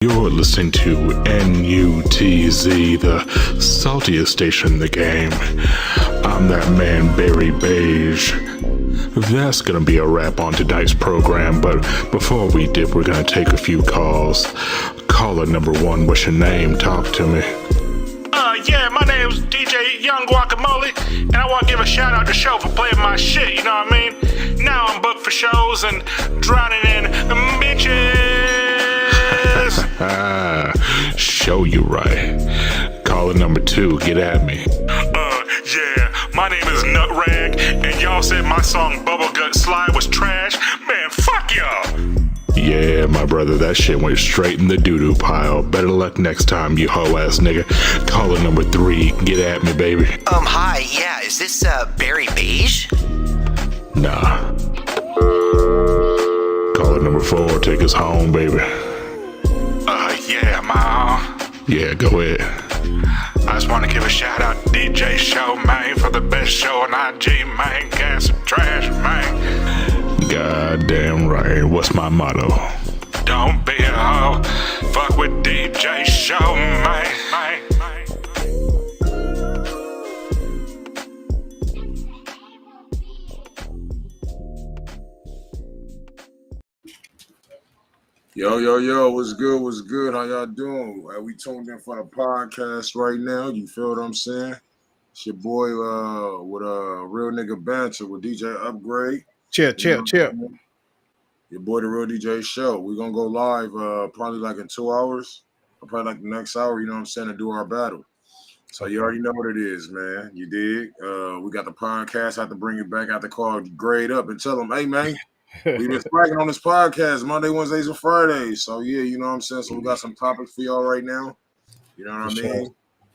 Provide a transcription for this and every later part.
You're listening to NUTZ, the saltiest station in the game. I'm that man, Barry Beige. That's gonna be a wrap on tonight's program, but before we dip, we're gonna take a few calls. Caller number one, what's your name? Talk to me. Yeah, my name's DJ Young Guacamole, and I want to give a shout out to Show for playing my shit, you know what I mean? Now I'm booked for shows and drowning in bitches. Show you right. Caller number two, get at me. Yeah, my name is Nutrag, and y'all said my song Bubblegut Slide was trash. Man, fuck y'all. Yeah, my brother, that shit went straight in the doo-doo pile. Better luck next time, you hoe-ass nigga. Caller number three, get at me, baby. Hi, yeah, is this, Barry Beige? Nah. Caller number four, take us home, baby. Yeah, ma. Yeah, go ahead. I just want to give a shout out to DJ Show, man, for the best show on IG, man. Gas some trash, man. Goddamn right. What's my motto? Don't be a hoe. Fuck with DJ Show, man. Yo, what's good? How y'all doing? We tuned in for the podcast right now. You feel what I'm saying? It's your boy with Real Nigga Banter with DJ Upgrade. Chill. Your boy, the Real DJ Show. We're going to go live probably like in 2 hours, or probably like the next hour, you know what I'm saying, to do our battle. So you already know what it is, man. You dig? We got the podcast. I have to bring it back. I have to call Grade up and tell them, hey, man, we've been bragging on this podcast Monday, Wednesdays, and Fridays. So, yeah, you know what I'm saying? So we got some topics for y'all right now. You know what I mean? Sure.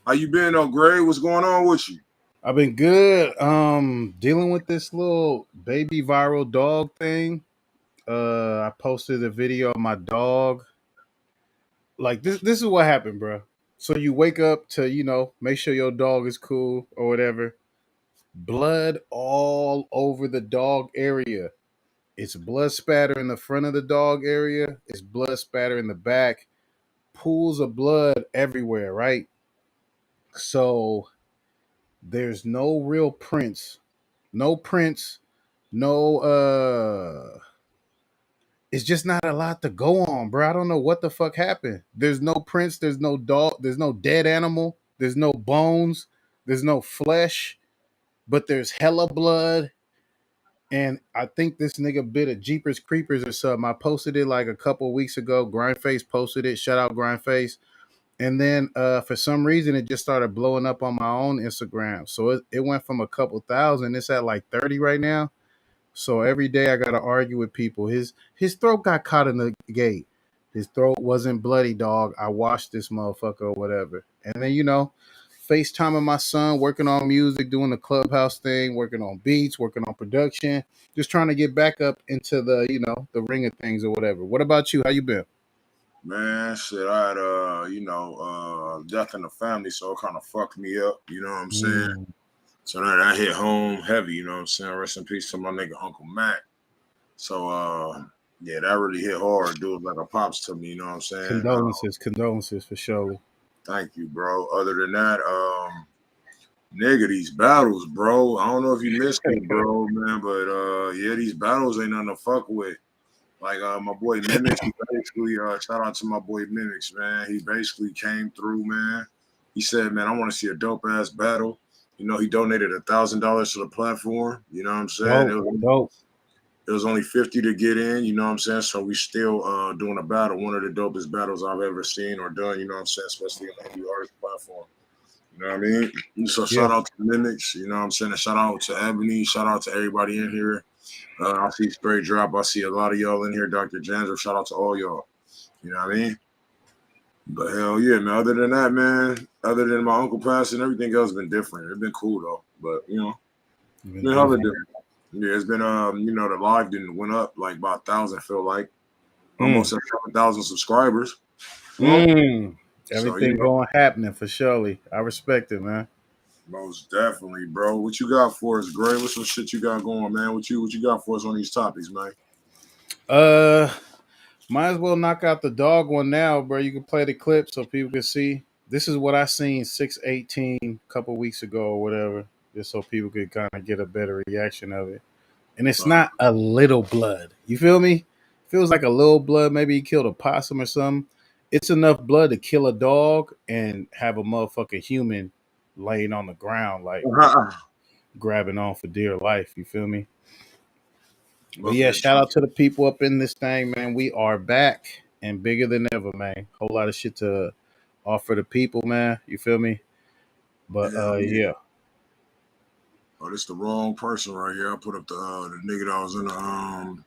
How you been, though, Grade? What's going on with you? I've been good. Dealing with this little baby viral dog thing. I posted a video of my dog. Like this is what happened, bro. So you wake up to, make sure your dog is cool or whatever. Blood all over the dog area. It's blood spatter in the front of the dog area. It's blood spatter in the back. Pools of blood everywhere, right? So there's no real prints. No, it's just not a lot to go on, bro. I don't know what the fuck happened. There's no prints, there's no dog, there's no dead animal, there's no bones, there's no flesh, but there's hella blood. And I think this nigga bit a Jeepers Creepers or something. I posted it like a couple weeks ago. Grindface posted it. Shout out Grindface. And then for some reason, it just started blowing up on my own Instagram. So it went from a couple thousand. It's at like 30 right now. So every day I got to argue with people. His throat got caught in the gate. His throat wasn't bloody, dog. I washed this motherfucker or whatever. And then, FaceTiming my son, working on music, doing the clubhouse thing, working on beats, working on production, just trying to get back up into the, the ring of things or whatever. What about you? How you been? Man, shit, I had, death in the family, so it kind of fucked me up, you know what I'm saying? So that hit home heavy, you know what I'm saying? Rest in peace to my nigga Uncle Mac. So, yeah, that really hit hard. Dude, like a pops to me, you know what I'm saying? Condolences for sure. Thank you, bro. Other than that, nigga, these battles, bro. I don't know if you missed it, bro, man, but, yeah, these battles ain't nothing to fuck with. Like my boy Mimics, he basically shout out to my boy Mimics, man. He basically came through, man. He said, man, I want to see a dope ass battle. He donated $1,000 to the platform. You know what I'm saying? It was only 50 to get in. You know what I'm saying? So we still doing a battle, one of the dopest battles I've ever seen or done. You know what I'm saying? Especially on the indie artist platform. You know what I mean? So shout out to Mimics. You know what I'm saying? And shout out to Ebony. Shout out to everybody in here. I see Straight Drop. I see a lot of y'all in here. Dr. Janzer. Shout out to all y'all. You know what I mean? But hell yeah, man. Other than that, man, other than my uncle passing, everything else been different. It's been cool though. But it's been hella different. Yeah, it's been the live went up like about 1,000, feel like. Almost at 7,000 subscribers. Everything going happening for surely. I respect it, man. Most definitely, bro. What you got for us, Gray? What's some shit you got going, man? What you got for us on these topics, man? Might as well knock out the dog one now, bro. You can play the clip so people can see. This is what I seen 618 a couple weeks ago or whatever, just so people could kind of get a better reaction of it. And it's Uh, not a little blood. You feel me? Feels like a little blood. Maybe he killed a possum or something. It's enough blood to kill a dog and have a motherfucking human laying on the ground, like grabbing on for dear life. You feel me? But Look yeah, at shout you. out to the people up in this thing, man. We are back and bigger than ever, man. Whole lot of shit to offer the people, man. You feel me? But Hell yeah. yeah. Oh, this the wrong person right here. I put up the nigga that was in the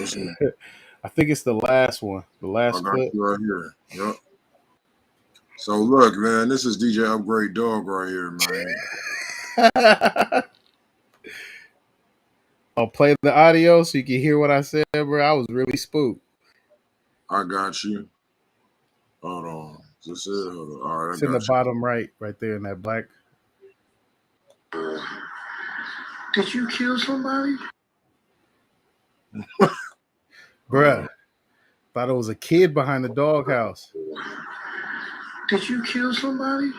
listen, I think it's the last one. The I last got clip. you right here. Yep. So look, man, this is DJ Upgrade Dog right here, man. I'll play the audio so you can hear what I said, bro. I was really spooked. I got you. Hold on. This is hold on. All right, I It's in the got you. bottom right there in that black. Did you kill somebody? Bruh. Thought it was a kid behind the doghouse. Did you kill somebody?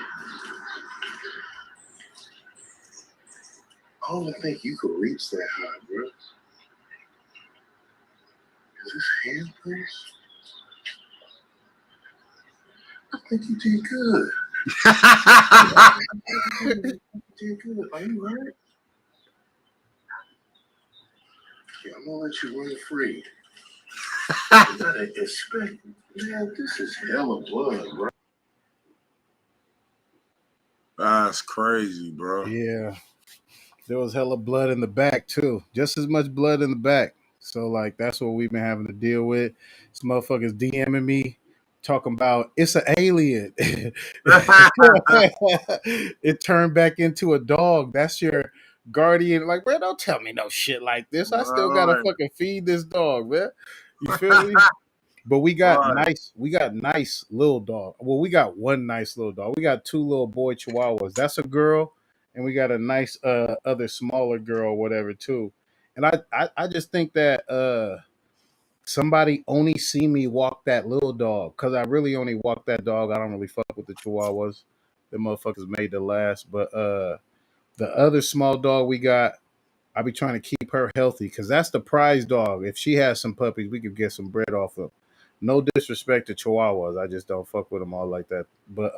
I don't think you could reach that high, bro. Is this handprints? I think you did good. You did good. Are you hurt? Yeah, I'm gonna let you run free. You gotta expect, man, this is hella blood, bro. That's crazy, bro. Yeah. There was hella blood in the back too. Just as much blood in the back. So like that's what we've been having to deal with. This motherfuckers DMing me talking about it's an alien. It turned back into a dog. That's your guardian. Like, bro, don't tell me no shit like this. I still gotta Right, fucking feed this dog, man. You feel me? But right. we got nice little dog. Well, we got one nice little dog. We got two little boy chihuahuas. That's a girl, and we got a nice other smaller girl, or whatever, too. And I just think that somebody only see me walk that little dog because I really only walk that dog. I don't really fuck with the chihuahuas. The motherfuckers made the last. But the other small dog we got, I be trying to keep her healthy because that's the prize dog. If she has some puppies, we could get some bread off of. No disrespect to chihuahuas, I just don't fuck with them all like that. But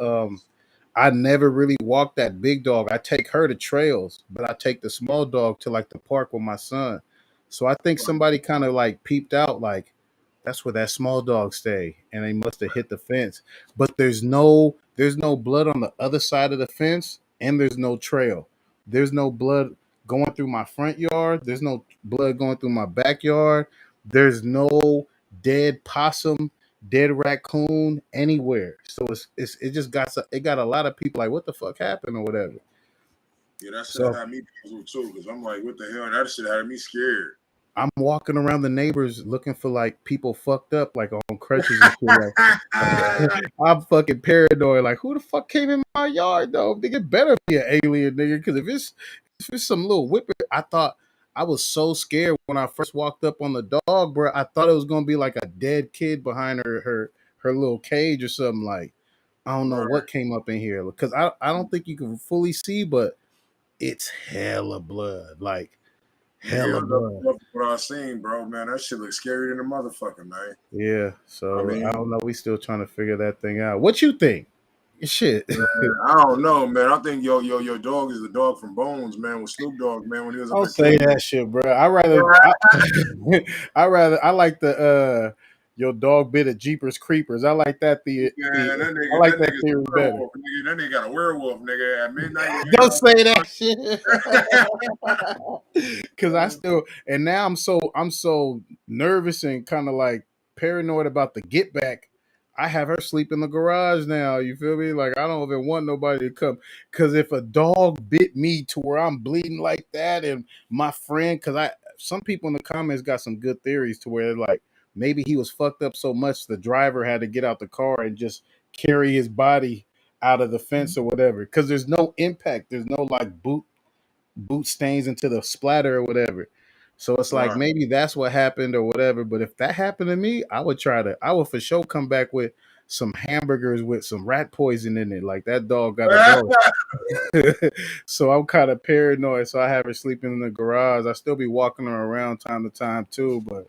I never really walk that big dog. I take her to trails, but I take the small dog to like the park with my son. So I think somebody kind of like peeped out, like that's where that small dog stay, and they must have hit the fence. But there's no blood on the other side of the fence, and there's no trail. There's no blood going through my front yard. There's no blood going through my backyard. There's no dead possum, dead raccoon anywhere. So it just got a lot of people like, what the fuck happened or whatever. Yeah, that shit So had me puzzled too, because I'm like, what the hell? That shit had me scared. I'm walking around the neighbors looking for like people fucked up like on crutches and shit. Like I'm fucking paranoid. Like who the fuck came in my yard though? Nigga better be an alien, nigga. Because if it's some little whipper, I thought I was so scared when I first walked up on the dog, bro. I thought it was gonna be like a dead kid behind her little cage or something. Like I don't know Right. what came up in here because I don't think you can fully see, but it's hella blood, like Yeah, hella blood. what I seen, bro, man. That shit looks scary than a motherfucker, man. Yeah, I so I mean, don't know. We still trying to figure that thing out. What you think? Shit. man, I don't know, man. I think your dog is the dog from Bones, man, with Snoop Dogg, man, when he was up Don't at say Cleveland. that shit, bro. I like the your dog bit of Jeepers Creepers. I like that Man, I like that that nigga's a theory better. werewolf, nigga. That nigga got a werewolf, nigga. At midnight, Don't say that shit. Cause I you still and now I'm so nervous and kind of like paranoid about the get back. I have her sleep in the garage now. You feel me? Like I don't even want nobody to come. Cause if a dog bit me to where I'm bleeding like that, and my friend, cause some people in the comments got some good theories to where like maybe he was fucked up so much the driver had to get out the car and just carry his body out of the fence or whatever. Cause there's no impact. There's no like boot stains into the splatter or whatever. So it's like Right. maybe that's what happened or whatever. But if that happened to me, I would for sure come back with some hamburgers with some rat poison in it. Like that dog gotta go. So I'm kind of paranoid. So I have her sleeping in the garage. I still be walking her around time to time too. But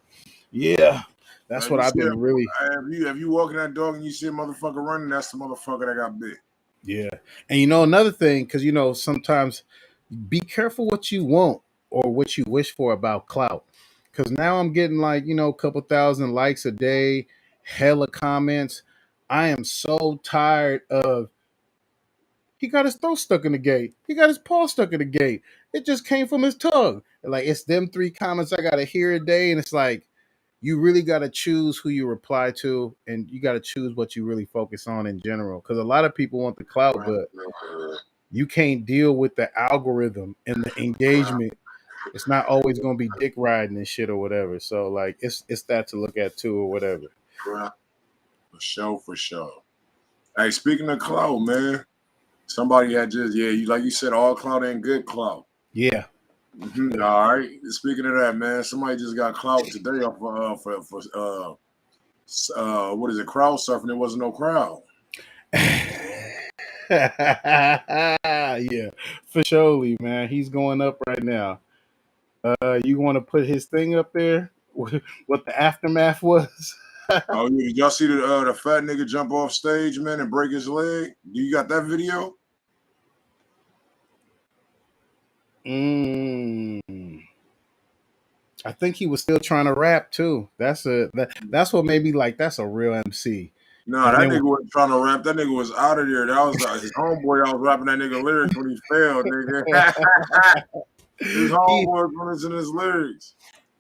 yeah, that's Man, what you I've see, been really. have you walking that dog and you see a motherfucker running? That's the motherfucker that got bit. Yeah. And you know, another thing, because you know, sometimes be careful what you want or what you wish for about clout. Because now I'm getting like, you know, a couple thousand likes a day, hella comments. I am so tired of he got his throat stuck in the gate. He got his paw stuck in the gate. It just came from his tongue. Like it's them three comments I gotta hear a day, and it's like you really gotta choose who you reply to, and you gotta choose what you really focus on in general. Because a lot of people want the clout, but you can't deal with the algorithm and the engagement. It's not always gonna be dick riding and shit or whatever. So like it's that to look at too or whatever. For sure, for sure. Hey, speaking of clout, man, somebody had just you like you said, all clout ain't good clout. Yeah. Mm-hmm. All right. Speaking of that, man, somebody just got clout today off for what is it? Crowd surfing. There wasn't no crowd. Yeah, for surely, man. He's going up right now. You want to put his thing up there? What the aftermath was? Oh, yeah. Did y'all see the fat nigga jump off stage, man, and break his leg? Do you got that video? I think he was still trying to rap too. That's what made me like that's a real MC. No, And that then nigga wasn't trying to rap. That nigga was out of there. That was his homeboy. I was rapping that nigga lyrics when he failed, nigga. His homeboy was listening to his lyrics.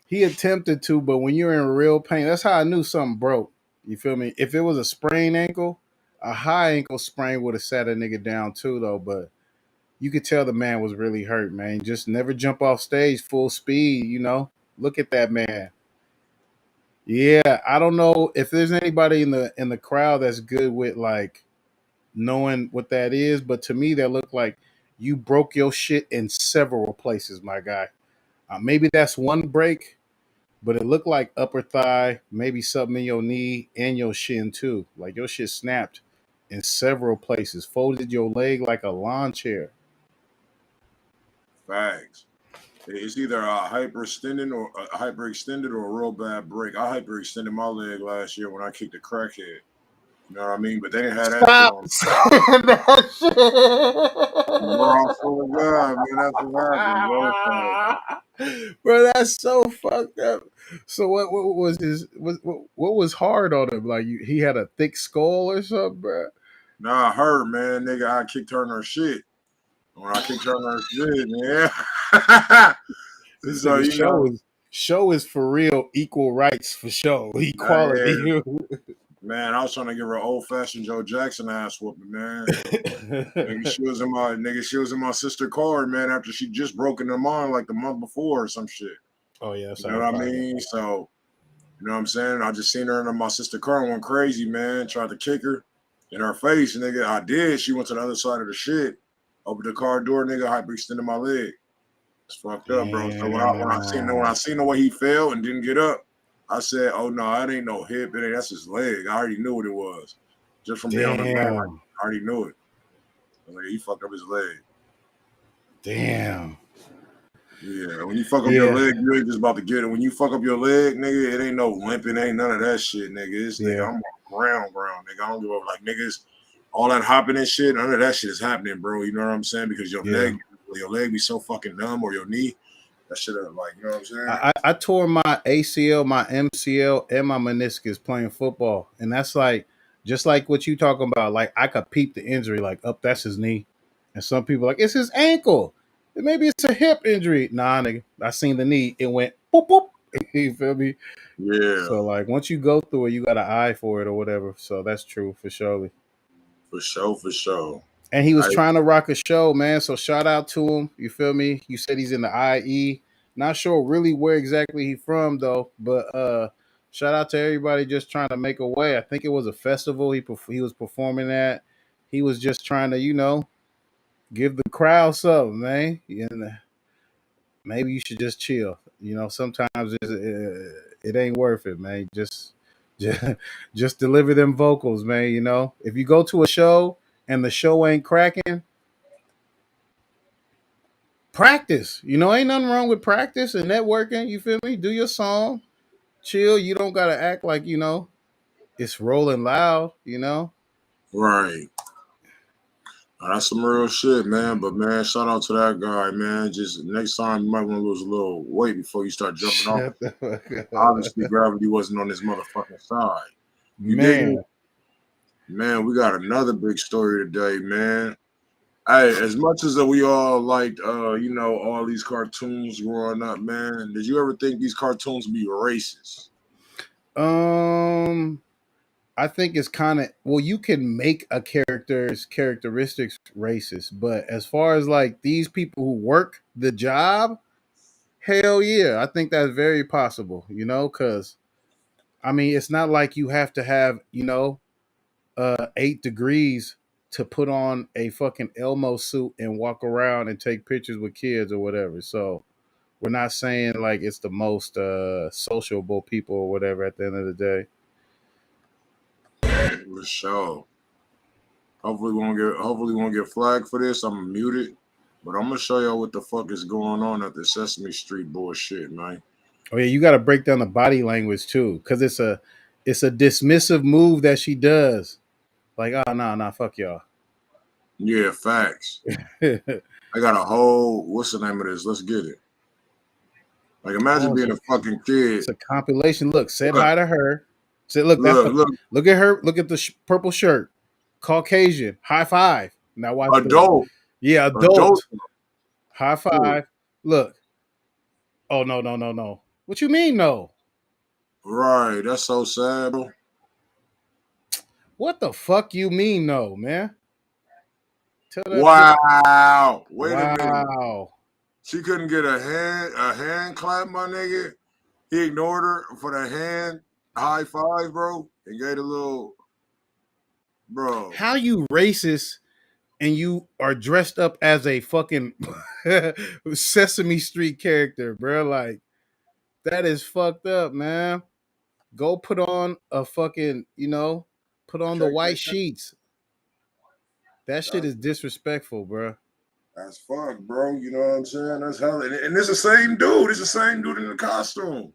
he attempted to, but when you're in real pain, that's how I knew something broke. You feel me? If it was a sprained ankle, a high ankle sprain would have sat a nigga down too, though. But you could tell the man was really hurt, man. Just never jump off stage full speed, you know. Look at that man. Yeah, I don't know if there's anybody in the crowd that's good with like knowing what that is, but to me that looked like you broke your shit in several places, my guy. Maybe that's one break, but it looked like upper thigh, maybe something in your knee and your shin too. Like your shit snapped in several places. Folded your leg like a lawn chair. Facts. It's either a hyperextended or a real bad break. I hyperextended my leg last year when I kicked a crackhead. You know what I mean? But they didn't have that shit Stop on. saying that Bro, I swear to God, man, that's what happened, bro. So, shit. Bro, that's so fucked up. So what was what was hard on him? Like he had a thick skull or something, bro? nah, I heard, man, nigga, I kicked her in her shit. When I kicked her in her shit, yeah. This So, nigga you know, show is for real equal rights for show. hey, Equality. man, I was trying to give her an old fashioned Joe Jackson ass whooping, man. She was in my sister's car, man, after she just broke into mine like the month before or some shit. Oh yeah, You know what I mean? So, you know what I'm saying? I just seen her in my sister's car and went crazy, man. Tried to kick her in her face, nigga. I did. She went to the other side of the shit. Opened the car door, nigga, hyperextended my leg. It's fucked up, bro. So when I seen the way he fell and didn't get up, I said, "Oh no, that ain't no hip. That's his leg." I already knew what it was, just from being on the ground. I already knew it. I was like, he fucked up his leg. Damn. Yeah, when you fuck up your leg, you ain't just about to get it. When you fuck up your leg, nigga, it ain't no limping, ain't none of that shit, nigga. Nigga, I'm on ground, nigga. I don't give a like niggas, all that hopping and shit, none of that shit is happening, bro. You know what I'm saying? Because your leg be so fucking numb, or your knee, that shit like, you know what I'm saying? I tore my ACL, my MCL, and my meniscus playing football. And that's like just like what you talking about. Like I could peep the injury, like up that's his knee. And some people like, it's his ankle. Maybe it's a hip injury. Nah, nigga. I seen the knee. It went boop boop. You feel me? Yeah. So like once you go through it, you got an eye for it or whatever. So that's true for surely. For sure. And he was trying to rock a show, man. So shout out to him. You feel me? You said he's in the IE. Not sure really where exactly he from though, but shout out to everybody just trying to make a way. I think it was a festival he was performing at. He was just trying to, you know, give the crowd something, man. And maybe you should just chill. You know, sometimes it ain't worth it, man. Just just deliver them vocals, man. You know, if you go to a show and the show ain't cracking, practice. You know, ain't nothing wrong with practice and networking. You feel me? Do your song, chill. You don't gotta act like it's rolling loud. You know. Right. That's some real shit, man. But man, shout out to that guy, man. Just next time you might want to lose a little weight before you start jumping off. Shut the fuck up. Obviously, gravity wasn't on his motherfucking side. You dig me? Man. Man, we got another big story today, man. Hey, as much as we all liked all these cartoons growing up, man, did you ever think these cartoons would be racist? I think it's kind of you can make a character's characteristics racist, but as far as like these people who work the job, hell yeah, I think that's very possible, because I mean, it's not like you have to have, 8 degrees to put on a fucking Elmo suit and walk around and take pictures with kids or whatever. So we're not saying like it's the most sociable people or whatever at the end of the day. For sure. Hopefully we won't get flagged for this. I'm gonna mute it. But I'm gonna show y'all what the fuck is going on at the Sesame Street bullshit, man. Oh yeah, you got to break down the body language too, because it's a dismissive move that she does. Like, oh no, no, fuck y'all. Yeah, facts. I got a whole what's the name of this? Let's get it. Like imagine being a fucking kid. It's a compilation. Look, said hi to her. Said, look at her. Look at the purple shirt. Caucasian. High five. Now watch adult. This. Yeah, adult. High five. Look. Oh no. What you mean no? Right. That's so sad, bro. What the fuck you mean no, man? Wow. Wait a minute. Wow. She couldn't get a hand clap, my nigga. He ignored her for the hand high five, bro, and gave a little, bro. How you racist and you are dressed up as a fucking Sesame Street character, bro? Like, that is fucked up, man. Go put on a fucking, put on the white sheets. That shit is disrespectful, bro. That's fuck, bro. You know what I'm saying? That's hell. And it's the same dude. It's the same dude in the costume.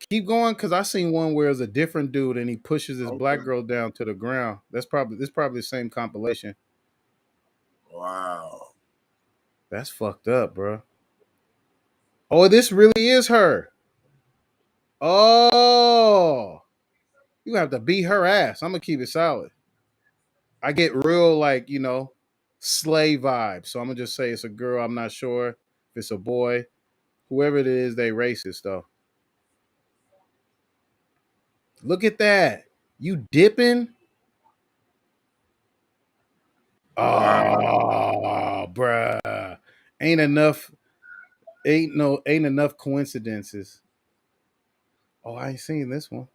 Keep going, because I seen one where it's a different dude and he pushes this black girl down to the ground. This probably the same compilation. Wow. That's fucked up, bro. Oh, this really is her. Oh. You have to beat her ass. I'm going to keep it solid. I get real, like, slave vibe. So I'm going to just say it's a girl. I'm not sure if it's a boy. Whoever it is, they racist, though. Look at that. You dipping? Oh, bruh. Ain't enough coincidences. Oh, I ain't seen this one.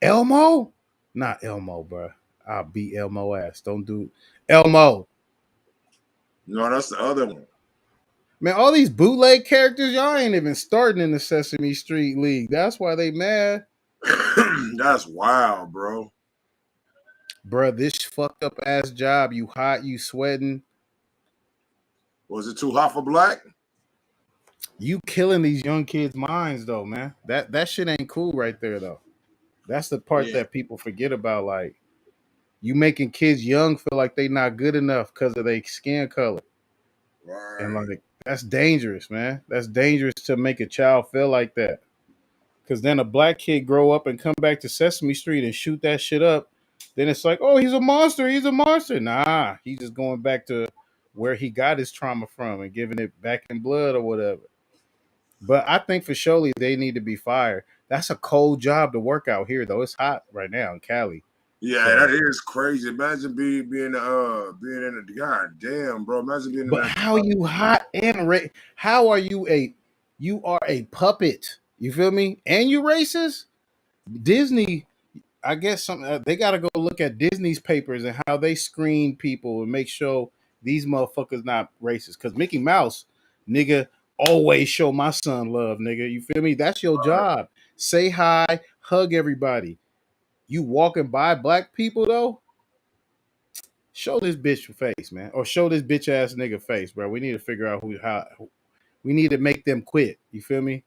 Elmo? Not Elmo, bruh. I'll beat Elmo ass. Don't do Elmo. No, that's the other one. Man, all these bootleg characters, y'all ain't even starting in the Sesame Street League. That's why they mad. That's wild, bro. Bruh, this fucked up ass job. You hot, you sweating. Was it too hot for black? You killing these young kids' minds, though, man. That shit ain't cool right there, though. That's the part that people forget about. Like, you making kids young feel like they not good enough because of their skin color. Right. And like, that's dangerous, man. That's dangerous to make a child feel like that. Because then a black kid grow up and come back to Sesame Street and shoot that shit up. Then it's like, oh, he's a monster. He's a monster. Nah, he's just going back to where he got his trauma from and giving it back in blood or whatever. But I think for surely they need to be fired. That's a cold job to work out here, though. It's hot right now in Cali. Yeah, so, that is crazy. Imagine being in a goddamn, bro. Imagine being. But how you hot and how are you a puppet? You feel me? And you racist? Disney, I guess they got to go look at Disney's papers and how they screen people and make sure these motherfuckers not racist. Because Mickey Mouse, nigga, always show my son love, nigga. You feel me? That's your job. Say hi, hug everybody. You walking by black people though, show this bitch face, man, or show this bitch ass nigga face, bro. We need to figure out how. We need to make them quit. You feel me?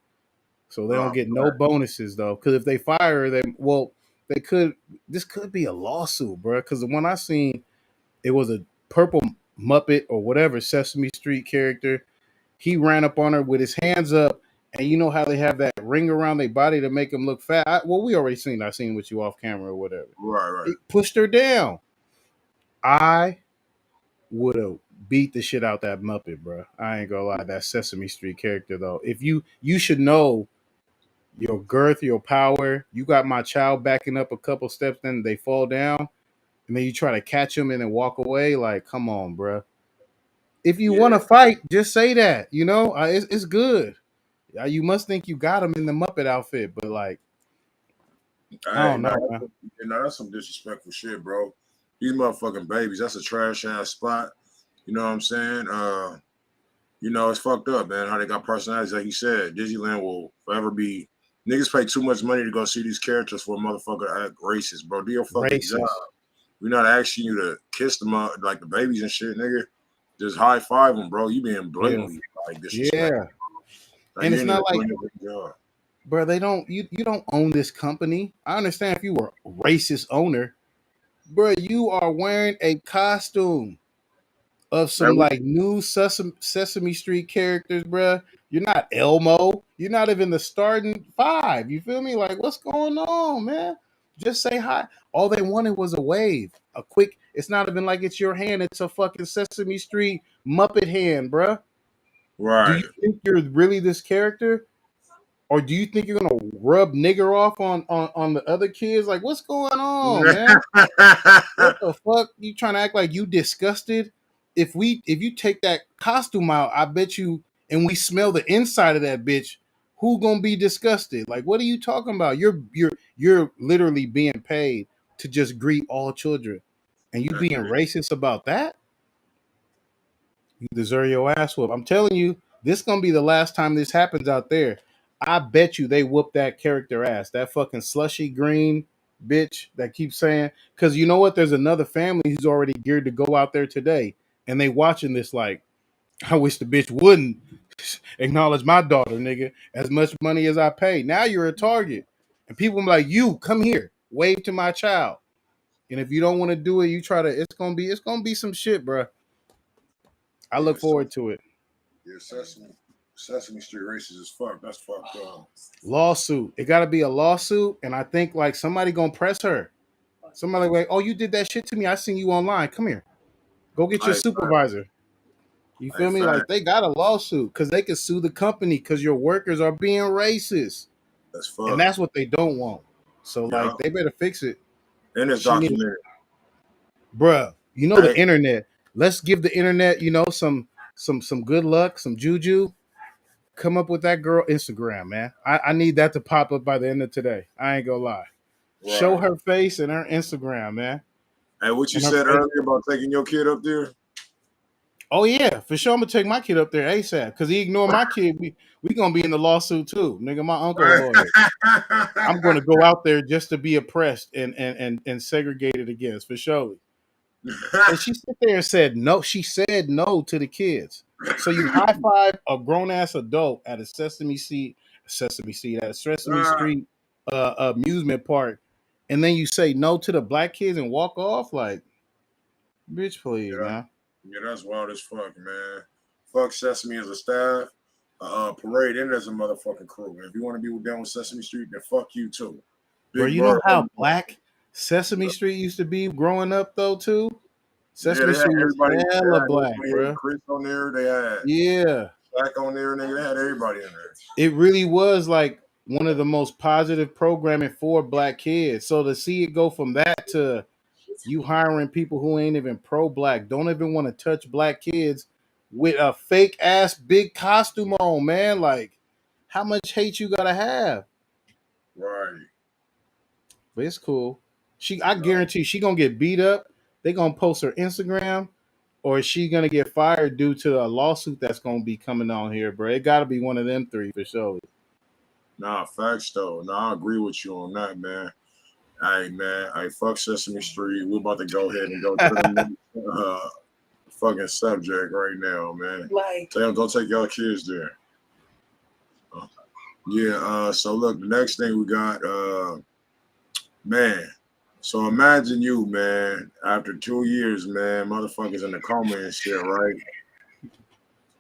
So they don't get no bonuses though. Because if they fire them, well, they could. This could be a lawsuit, bro. Because the one I seen, it was a purple Muppet or whatever Sesame Street character. He ran up on her with his hands up, and you know how they have that ring around their body to make them look fat. Well, we already seen. I seen with you off camera or whatever. Right. He pushed her down. I would have beat the shit out that Muppet, bro. I ain't gonna lie. That Sesame Street character though. If you should know your girth, your power. You got my child backing up a couple steps, then they fall down, and then you try to catch them and then walk away. Like, come on, bro. If you want to fight, just say that. You know, it's good. You must think you got him in the Muppet outfit, but like, I don't know, man. That's some disrespectful shit, bro. These motherfucking babies. That's a trash ass spot. You know what I'm saying? You know, it's fucked up, man. How they got personalities, like you said. Disneyland will forever be. Niggas pay too much money to go see these characters for a motherfucker to act racist, bro. Do your fucking job. We're not asking you to kiss them up like the babies and shit, nigga. Just high five them, bro. You being blatantly like disrespectful. Like, and it's not like, bro, they don't. You don't own this company. I understand if you were a racist owner, bro. You are wearing a costume of some like new Sesame Street characters, bro. You're not Elmo. You're not even the starting five. You feel me? Like, what's going on, man? Just say hi. All they wanted was a wave, a quick. It's not even like it's your hand. It's a fucking Sesame Street Muppet hand, bro. Right. Do you think you're really this character, or do you think you're gonna rub nigger off on the other kids? Like, what's going on, man? What the fuck? You trying to act like you disgusted? If you take that costume out, I bet you, and we smell the inside of that bitch, who gonna be disgusted? Like, what are you talking about? You're literally being paid to just greet all children, and you being racist about that? You deserve your ass whoop. I'm telling you, this gonna be the last time this happens out there. I bet you they whoop that character ass. That fucking slushy green bitch that keeps saying, because you know what? There's another family who's already geared to go out there today, and they watching this like, I wish the bitch wouldn't acknowledge my daughter, nigga. As much money as I pay. Now you're a target. And people be like, you come here, wave to my child. And if you don't want to do it, you try to, it's gonna be some shit, bro. I look forward to it. Yeah, Sesame Street racist as fuck. That's fucked up. Lawsuit. It gotta be a lawsuit, and I think like somebody gonna press her. Somebody like, oh, you did that shit to me. I seen you online. Come here. Go get your supervisor. You feel me? Like they got a lawsuit because they can sue the company because your workers are being racist. That's fucked. And that's what they don't want. So like they better fix it. And it's documented. Bruh, you know the internet. Let's give the internet, you know, some good luck, some juju. Come up with that girl Instagram, man. I need that to pop up by the end of today. I ain't gonna lie. Right. Show her face and her Instagram, man. And what you said earlier about taking your kid up there? Oh yeah, for sure. I'm gonna take my kid up there ASAP because he ignored my kid. We gonna be in the lawsuit too, nigga. My uncle lawyer. I'm gonna go out there just to be oppressed and segregated against for sure. And she sat there and said no. She said no to the kids. So you high five a grown ass adult at a Sesame Street at a Sesame Street amusement park, and then you say no to the black kids and walk off like, bitch, please, man. Yeah, that's wild as fuck, man. Fuck Sesame as a staff. Parade in as a motherfucking crew. And if you want to be down with Sesame Street, then fuck you too. Bro, you know how black Sesame Street used to be growing up though too? Sesame Street was hella black, bro. Chris on there, they had Black on there, nigga. They had everybody in there. It really was like one of the most positive programming for black kids. So to see it go from that to you hiring people who ain't even pro-black, don't even want to touch black kids with a fake ass big costume on, man. Like, how much hate you gotta have? Right. But it's cool. I guarantee she gonna get beat up. They gonna post her Instagram. or is she gonna get fired due to a lawsuit that's gonna be coming on here, bro? It got to be one of them three for sure. Nah, facts though. Nah, I agree with you on that, man. Hey, man. Hey, fuck Sesame Street. We're about to go ahead and go to the fucking subject right now, man. Like, Tell them don't take y'all kids there. So look, the next thing we got, man. So imagine you, man, after 2 years, man, motherfuckers in the coma and shit, right?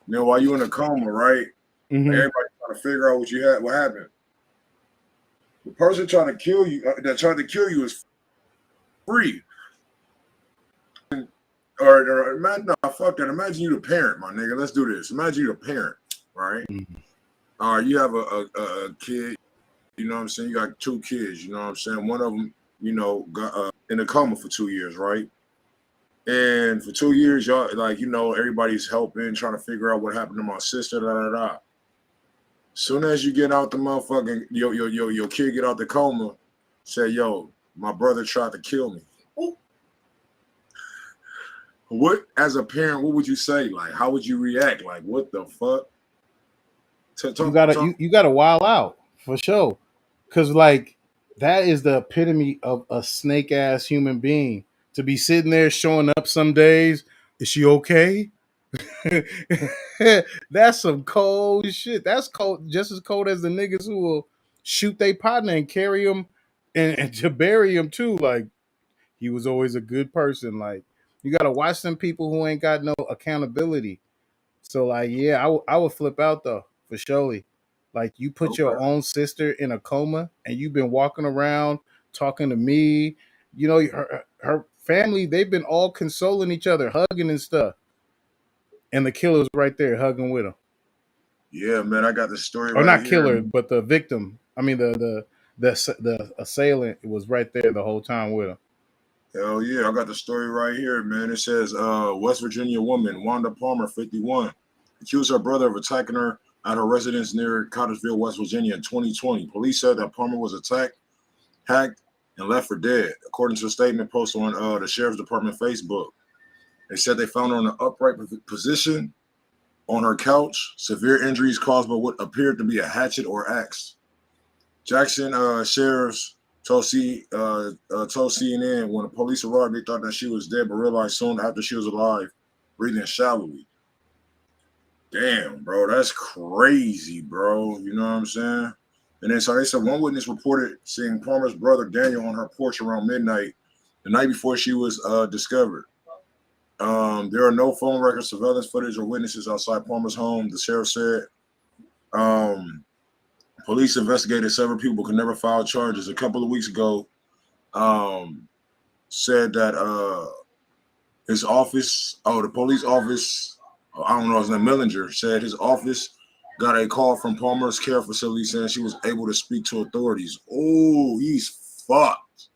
Now, while you in the coma, right? Everybody trying to figure out what happened. The person trying to kill you, that tried to kill you, is free. Or imagine, no, fuck that. Imagine you the parent, my nigga. Let's do this. Imagine you the parent, right? All right, you have a kid. You know what I'm saying? You got 2 kids. You know what I'm saying? One of them, you know, got in a coma for 2 years, right? And for 2 years, y'all, like, you know, everybody's helping, trying to figure out what happened to my sister, da da da. Soon as you get out the motherfucking, your kid get out the coma, say, yo, my brother tried to kill me. What, as a parent, what would you say? Like, how would you react? Like, what the fuck? You gotta wild out for sure, cause like that is the epitome of a snake ass human being to be sitting there showing up some days. Is she okay? That's some cold shit. That's cold, just as cold as the niggas who will shoot their partner and carry him and to bury him too. Like, he was always a good person. Like, you gotta watch them people who ain't got no accountability. So like, yeah, I would flip out though, for surely. Like, you put your own sister in a coma and you've been walking around talking to me. You know, her family, they've been all consoling each other, hugging and stuff. And the killer's right there hugging with him. Yeah, man, I got the story Or right not here. killer, but the victim. I mean the assailant was right there the whole time with him. Hell yeah, I got the story right here, man. It says West Virginia woman, Wanda Palmer, 51, accused her brother of attacking her at her residence near Cottesville, West Virginia in 2020. Police said that Palmer was attacked, hacked, and left for dead, according to a statement posted on the Sheriff's Department Facebook. They said they found her in an upright position on her couch, severe injuries caused by what appeared to be a hatchet or axe. Jackson sheriffs told CNN when the police arrived, they thought that she was dead, but realized soon after she was alive, breathing shallowly. Damn, bro, that's crazy, bro. You know what I'm saying? And then so they said one witness reported seeing Palmer's brother Daniel on her porch around midnight, the night before she was discovered. There are no phone records, surveillance footage, or witnesses outside Palmer's home, the sheriff said. Police investigated several people, could never file charges. A couple of weeks ago, said that his office, the police office, I don't know his name, Millinger, said his office got a call from Palmer's care facility saying she was able to speak to authorities. Oh, he's fucked.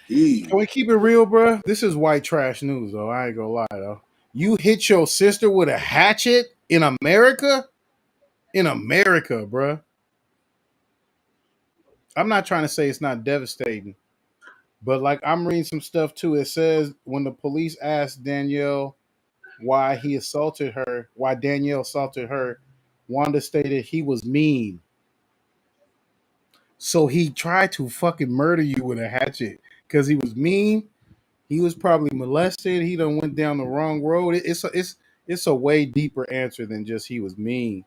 Can we keep it real, bro? This is white trash news, though. I ain't gonna lie, though. You hit your sister with a hatchet in America? In America, bro. I'm not trying to say it's not devastating, but like, I'm reading some stuff too. It says when the police asked Danielle why Danielle assaulted her, Wanda stated he was mean. So he tried to fucking murder you with a hatchet because he was mean. He was probably molested. He done went down the wrong road. It's a way deeper answer than just he was mean.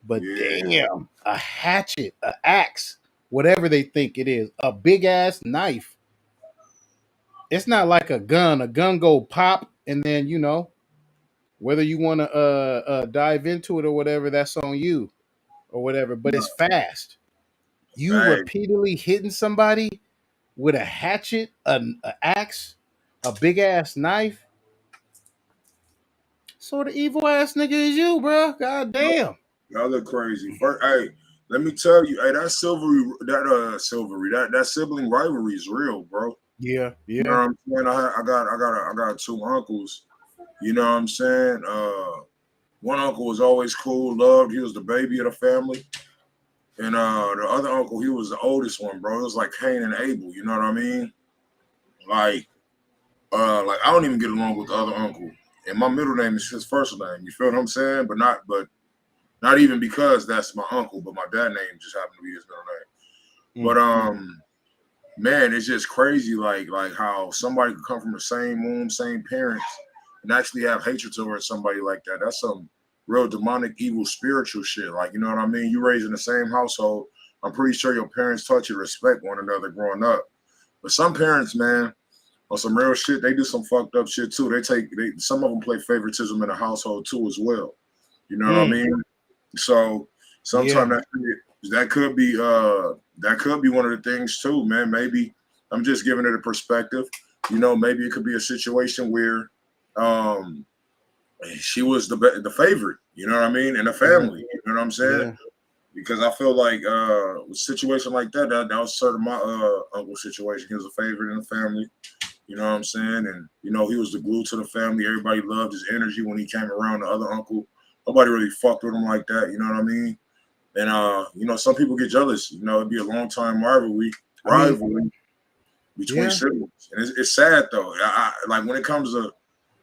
But damn, a hatchet, an axe, whatever they think it is, a big ass knife. It's not like a gun. A gun go pop, and then, you know, whether you want to dive into it or whatever, that's on you or whatever. But it's fast. You repeatedly hitting somebody with a hatchet, an axe, a big ass knife. Sort of evil ass nigga is you, bro. God damn. Y'all look crazy. First, hey, let me tell you, hey, that sibling rivalry is real, bro. Yeah, yeah. You know what I'm saying? I got 2 uncles. You know what I'm saying? One uncle was always cool, loved. He was the baby of the family. And the other uncle, he was the oldest one, bro. It was like Cain and Abel. You know what I mean? Like, like I don't even get along with the other uncle, and my middle name is his first name. You feel what I'm saying? But not even because that's my uncle, but my dad name just happened to be his middle name. But man, it's just crazy, like how somebody could come from the same womb, same parents, and actually have hatred towards somebody like that. That's some real demonic, evil, spiritual shit. Like, you know what I mean? You raised in the same household. I'm pretty sure your parents taught you to respect one another growing up. But some parents, man, on some real shit, they do some fucked up shit too. Some of them play favoritism in the household too as well. You know what I mean? So sometimes that could be one of the things too, man. Maybe I'm just giving it a perspective. You know, maybe it could be a situation where she was the favorite, you know what I mean, in the family. You know what I'm saying? Yeah. Because I feel like a situation like that was sort of my uncle's situation. He was a favorite in the family. You know what I'm saying? And, you know, he was the glue to the family. Everybody loved his energy when he came around. The other uncle, nobody really fucked with him like that. You know what I mean? And, you know, some people get jealous. You know, it'd be a long time rivalry between siblings. And it's sad, though. Like, when it comes to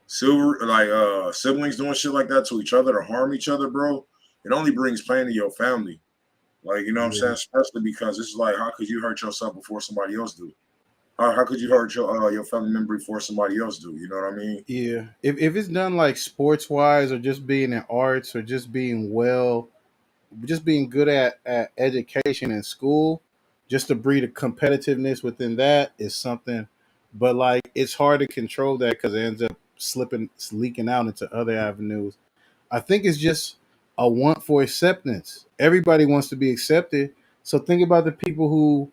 siblings doing shit like that to each other to harm each other, bro, it only brings pain to your family. Like, you know what I'm saying? Especially because it's like, how could you hurt yourself before somebody else do? How could you hurt your family member before somebody else do? You know what I mean? Yeah. If it's done like sports wise, or just being in arts, or just being good at education in school, just to breed a competitiveness within that is something. But like, it's hard to control that because it ends up leaking out into other avenues. I think it's just a want for acceptance. Everybody wants to be accepted. So think about the people who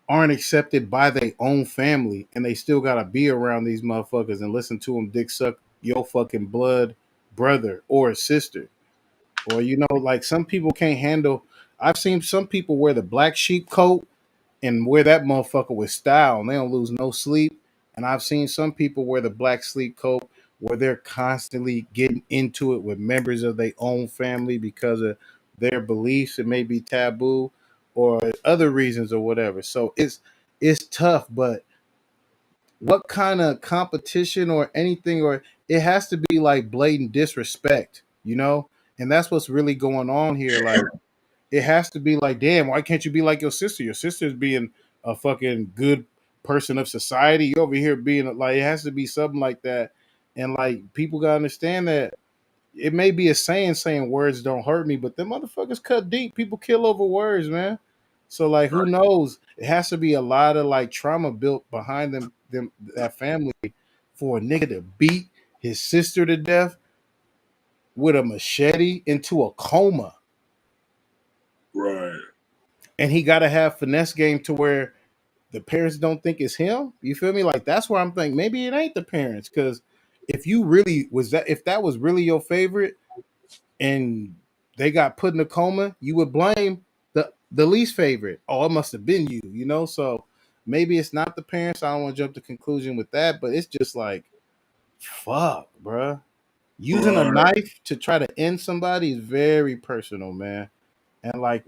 aren't accepted by their own family, and they still gotta be around these motherfuckers and listen to them dick suck your fucking blood brother or sister. Or, you know, like, some people can't handle. I've seen some people wear the black sheep coat and wear that motherfucker with style, and they don't lose no sleep. And I've seen some people wear the black sleep coat where they're constantly getting into it with members of their own family because of their beliefs. It may be taboo or other reasons or whatever. So it's tough, but what kind of competition or anything, or it has to be like blatant disrespect, you know? And that's what's really going on here. Like, it has to be like, damn, why can't you be like your sister? Your sister's being a fucking good person of society. You over here being like, it has to be something like that. And like, people gotta understand that it may be a saying words don't hurt me, but them motherfuckers cut deep. People kill over words, man. So like, who knows? It has to be a lot of like trauma built behind them that family for a nigga to beat his sister to death with a machete into a coma. Right. And he got to have finesse game to where the parents don't think it's him. You feel me? Like, that's where I'm thinking maybe it ain't the parents. Because if that was really your favorite and they got put in a coma, you would blame the least favorite. Oh, it must have been you, you know? So maybe it's not the parents. I don't want to jump to conclusion with that, but it's just like, fuck, bruh. Using a knife to try to end somebody is very personal, man. And like,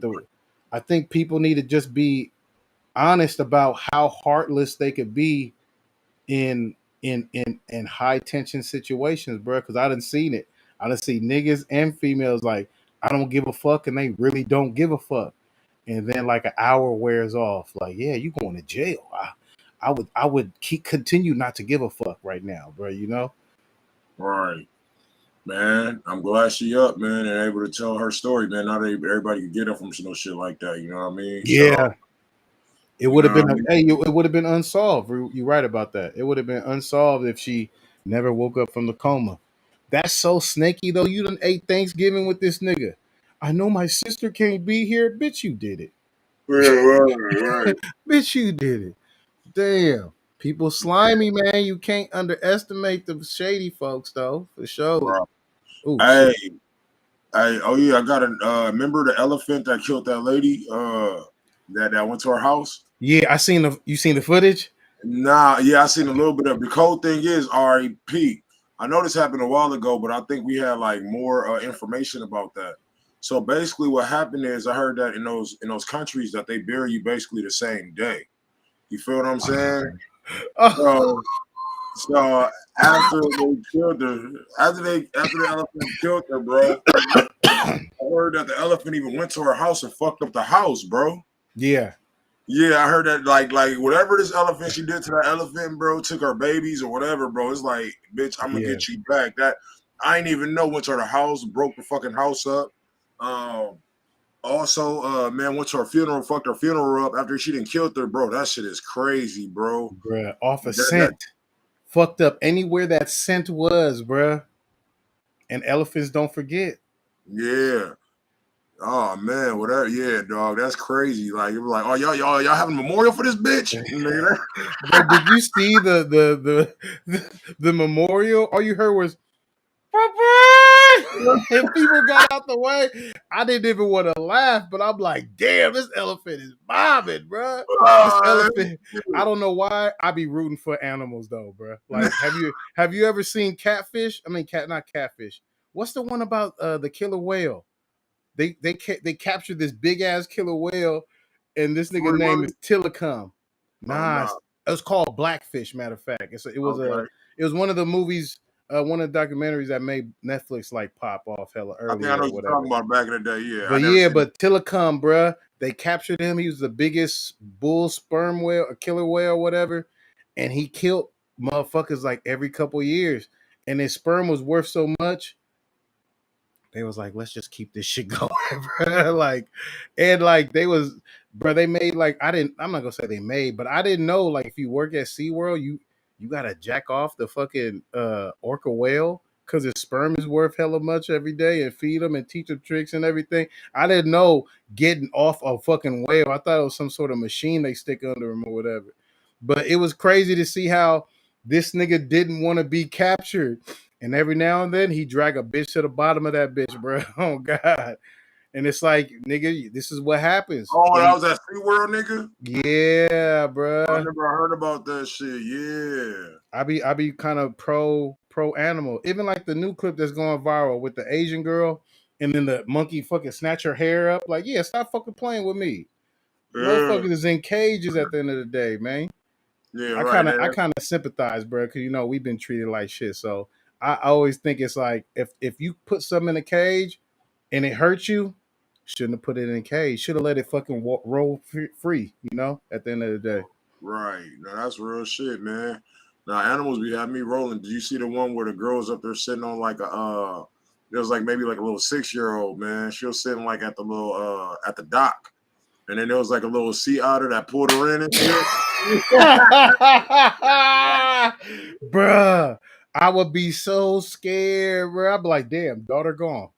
I think people need to just be honest about how heartless they could be in high tension situations, bro. Because I done seen it. I done see niggas and females like, I don't give a fuck, and they really don't give a fuck. And then like an hour wears off. Like, yeah, you going to jail. I would continue not to give a fuck right now, bro. You know. Right. Man, I'm glad she up, man, and able to tell her story, man. Not everybody can get her from no shit like that. You know what I mean? Yeah. So, it would have been it would have been unsolved. You're right about that. It would have been unsolved if she never woke up from the coma. That's so snaky, though. You done ate Thanksgiving with this nigga. I know my sister can't be here. Bitch, you did it. right. Bitch, you did it. Damn. People slimy, man. You can't underestimate the shady folks, though, for sure. Right. Ooh, hey, oh yeah, I got a remember the elephant that killed that lady that went to our house? Yeah, you seen the footage? Nah, yeah, I seen a little bit of it. The cold thing is R.E.P. I know this happened a while ago, but I think we had like more information about that. So basically what happened is I heard that in those countries that they bury you basically the same day. You feel what I'm saying? Oh. So after they killed her, after the elephant killed her, bro, I heard that the elephant even went to her house and fucked up the house, bro. Yeah. Yeah, I heard that like whatever this elephant she did to that elephant, bro, took her babies or whatever, bro. It's like, bitch, I'm gonna Yeah. get you back. That I ain't even know, went to her house, broke the fucking house up. Also, man, went to her funeral, fucked her funeral up after she didn't killed her, bro. That shit is crazy, bro. Bruh, off a That, scent. Fucked up anywhere that scent was, bruh. And elephants don't forget. yeah. Oh man, whatever. Yeah, dog, that's crazy. Like, it was like, oh y'all having a memorial for this bitch? Nigga, But did you see the memorial? All you heard was and people got out the way. I didn't even want to laugh, but I'm like, damn, this elephant is bobbing, bro. This elephant. I don't know why. I be rooting for animals though, bro. Like, have you ever seen catfish? I mean, not catfish. What's the one about the killer whale? They captured this big ass killer whale, and this nigga name is Tillicum. Nah, it was called Blackfish. Matter of fact, it was one of the movies, one of the documentaries that made Netflix like pop off hella early. I think I know what you're talking about back in the day. Yeah, but Tillicum, bruh, they captured him. He was the biggest bull sperm whale, a killer whale, whatever, and he killed motherfuckers like every couple years, and his sperm was worth so much. They was like, let's just keep this shit going, bro. Like, and like they was, bro. They made like I'm not gonna say they made, but I didn't know like if you work at SeaWorld, you gotta jack off the fucking orca whale because his sperm is worth hella much every day and feed them and teach them tricks and everything. I didn't know getting off a fucking whale. I thought it was some sort of machine they stick under him or whatever. But it was crazy to see how this nigga didn't want to be captured. And every now and then he drag a bitch to the bottom of that bitch, bro. Oh God. And it's like, nigga, this is what happens. Oh, that was that SeaWorld nigga? Yeah, bro. I never heard about that shit. Yeah. I be kind of pro animal. Even like the new clip that's going viral with the Asian girl and then the monkey fucking snatch her hair up. Like, yeah, stop fucking playing with me. Motherfuckers is in cages at the end of the day, man. Yeah, I kind of sympathize, bro, because you know we've been treated like shit. So I always think it's like if you put something in a cage and it hurts you, shouldn't have put it in a cage. Should have let it fucking roll free. You know, at the end of the day. Right. No, that's real shit, man. Now animals be having me rolling. Did you see the one where the girl's up there sitting on like a it was like maybe like a little 6-year-old, man. She was sitting like at the little at the dock. And then there was like a little sea otter that pulled her in and shit. Bruh, I would be so scared, bro. I'd be like, damn, daughter gone.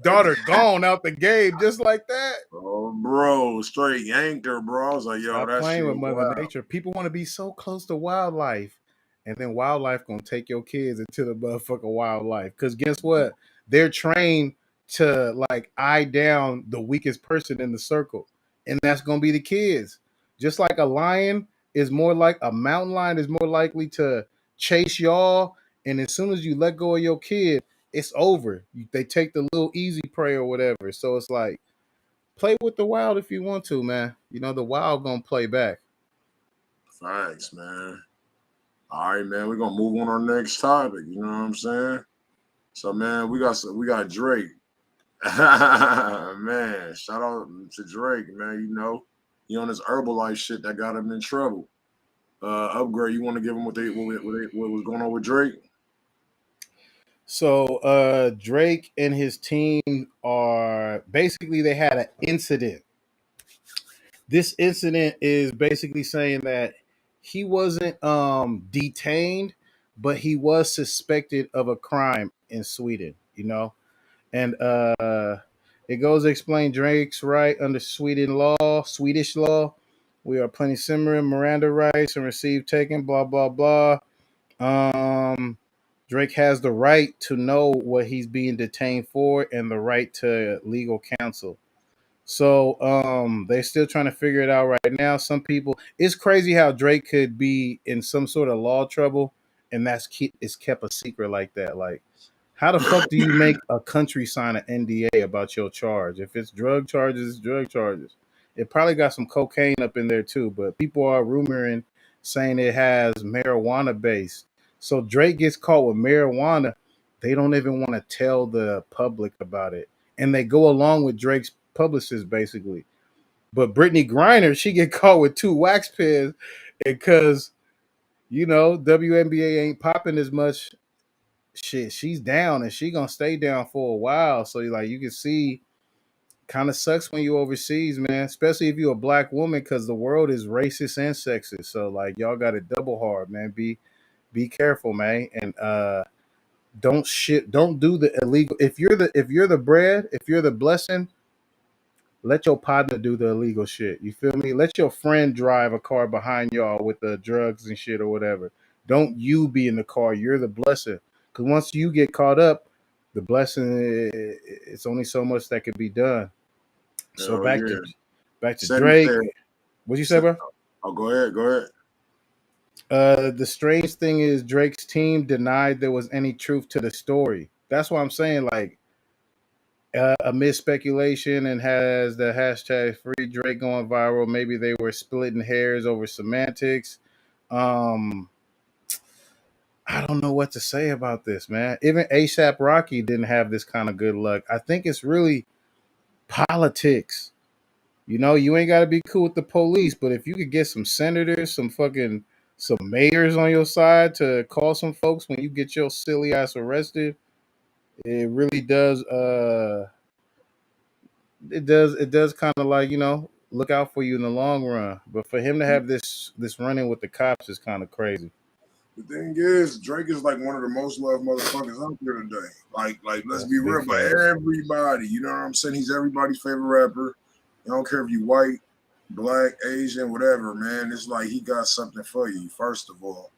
Daughter gone out the game just like that. Oh, bro, straight yanked her, bro. I was like, yo, Stop that's playing with Mother wild. Nature. People want to be so close to wildlife, and then wildlife gonna take your kids into the motherfucking wildlife. Because guess what? They're trained to like eye down the weakest person in the circle, and that's gonna be the kids. Just like a lion is more like a mountain lion is more likely to chase y'all, and as soon as you let go of your kid, it's over. They take the little easy prey or whatever. So it's like play with the wild if you want to, man. You know the wild gonna play back. Thanks, man. All right, man. We're gonna move on our next topic. You know what I'm saying? So, man, we got Drake. Man, shout out to Drake, man. You know, he on this Herbalife shit that got him in trouble. Upgrade, you want to give him what was going on with Drake? So Drake and his team are basically they had an incident. This incident is basically saying that he wasn't detained, but he was suspected of a crime in Sweden, you know? And it goes to explain Drake's right under Swedish law. We are plenty simmering, Miranda rights and receive taken, blah, blah, blah. Drake has the right to know what he's being detained for and the right to legal counsel. So they're still trying to figure it out right now. Some people, it's crazy how Drake could be in some sort of law trouble and it's kept a secret like that. Like, how the fuck do you make a country sign an NDA about your charge? If it's drug charges, it's drug charges. It probably got some cocaine up in there too, but people are rumoring saying it has marijuana base. So Drake gets caught with marijuana. They don't even want to tell the public about it, and they go along with Drake's publicist basically. But Brittany Griner, she get caught with 2 wax pens because WNBA ain't popping as much. Shit, she's down and she gonna stay down for a while. So like you can see, kind of sucks when you overseas, man. Especially if you're a black woman, because the world is racist and sexist. So like y'all got it double hard, man. Be careful, man, and don't do the illegal. If you're the bread, if you're the blessing, let your partner do the illegal shit. You feel me? Let your friend drive a car behind y'all with the drugs and shit or whatever. Don't you be in the car. You're the blessing. Because once you get caught up, the blessing, it's only so much that could be done. So back to Drake. What'd you say, bro? Oh, go ahead. The strange thing is Drake's team denied there was any truth to the story. That's why I'm saying, like, amid speculation and has the hashtag free Drake going viral. Maybe they were splitting hairs over semantics. I don't know what to say about this, man. Even ASAP Rocky didn't have this kind of good luck. I think it's really politics. You ain't got to be cool with the police, but if you could get some senators, some mayors on your side to call some folks when you get your silly ass arrested, it really does. It does kind of like look out for you in the long run. But for him to have this running with the cops is kind of crazy. The thing is, Drake is like one of the most loved motherfuckers out there today. Like let's be real, but everybody, you know what I'm saying? He's everybody's favorite rapper. I don't care if you white, black, Asian, whatever, man. It's like he got something for you, first of all.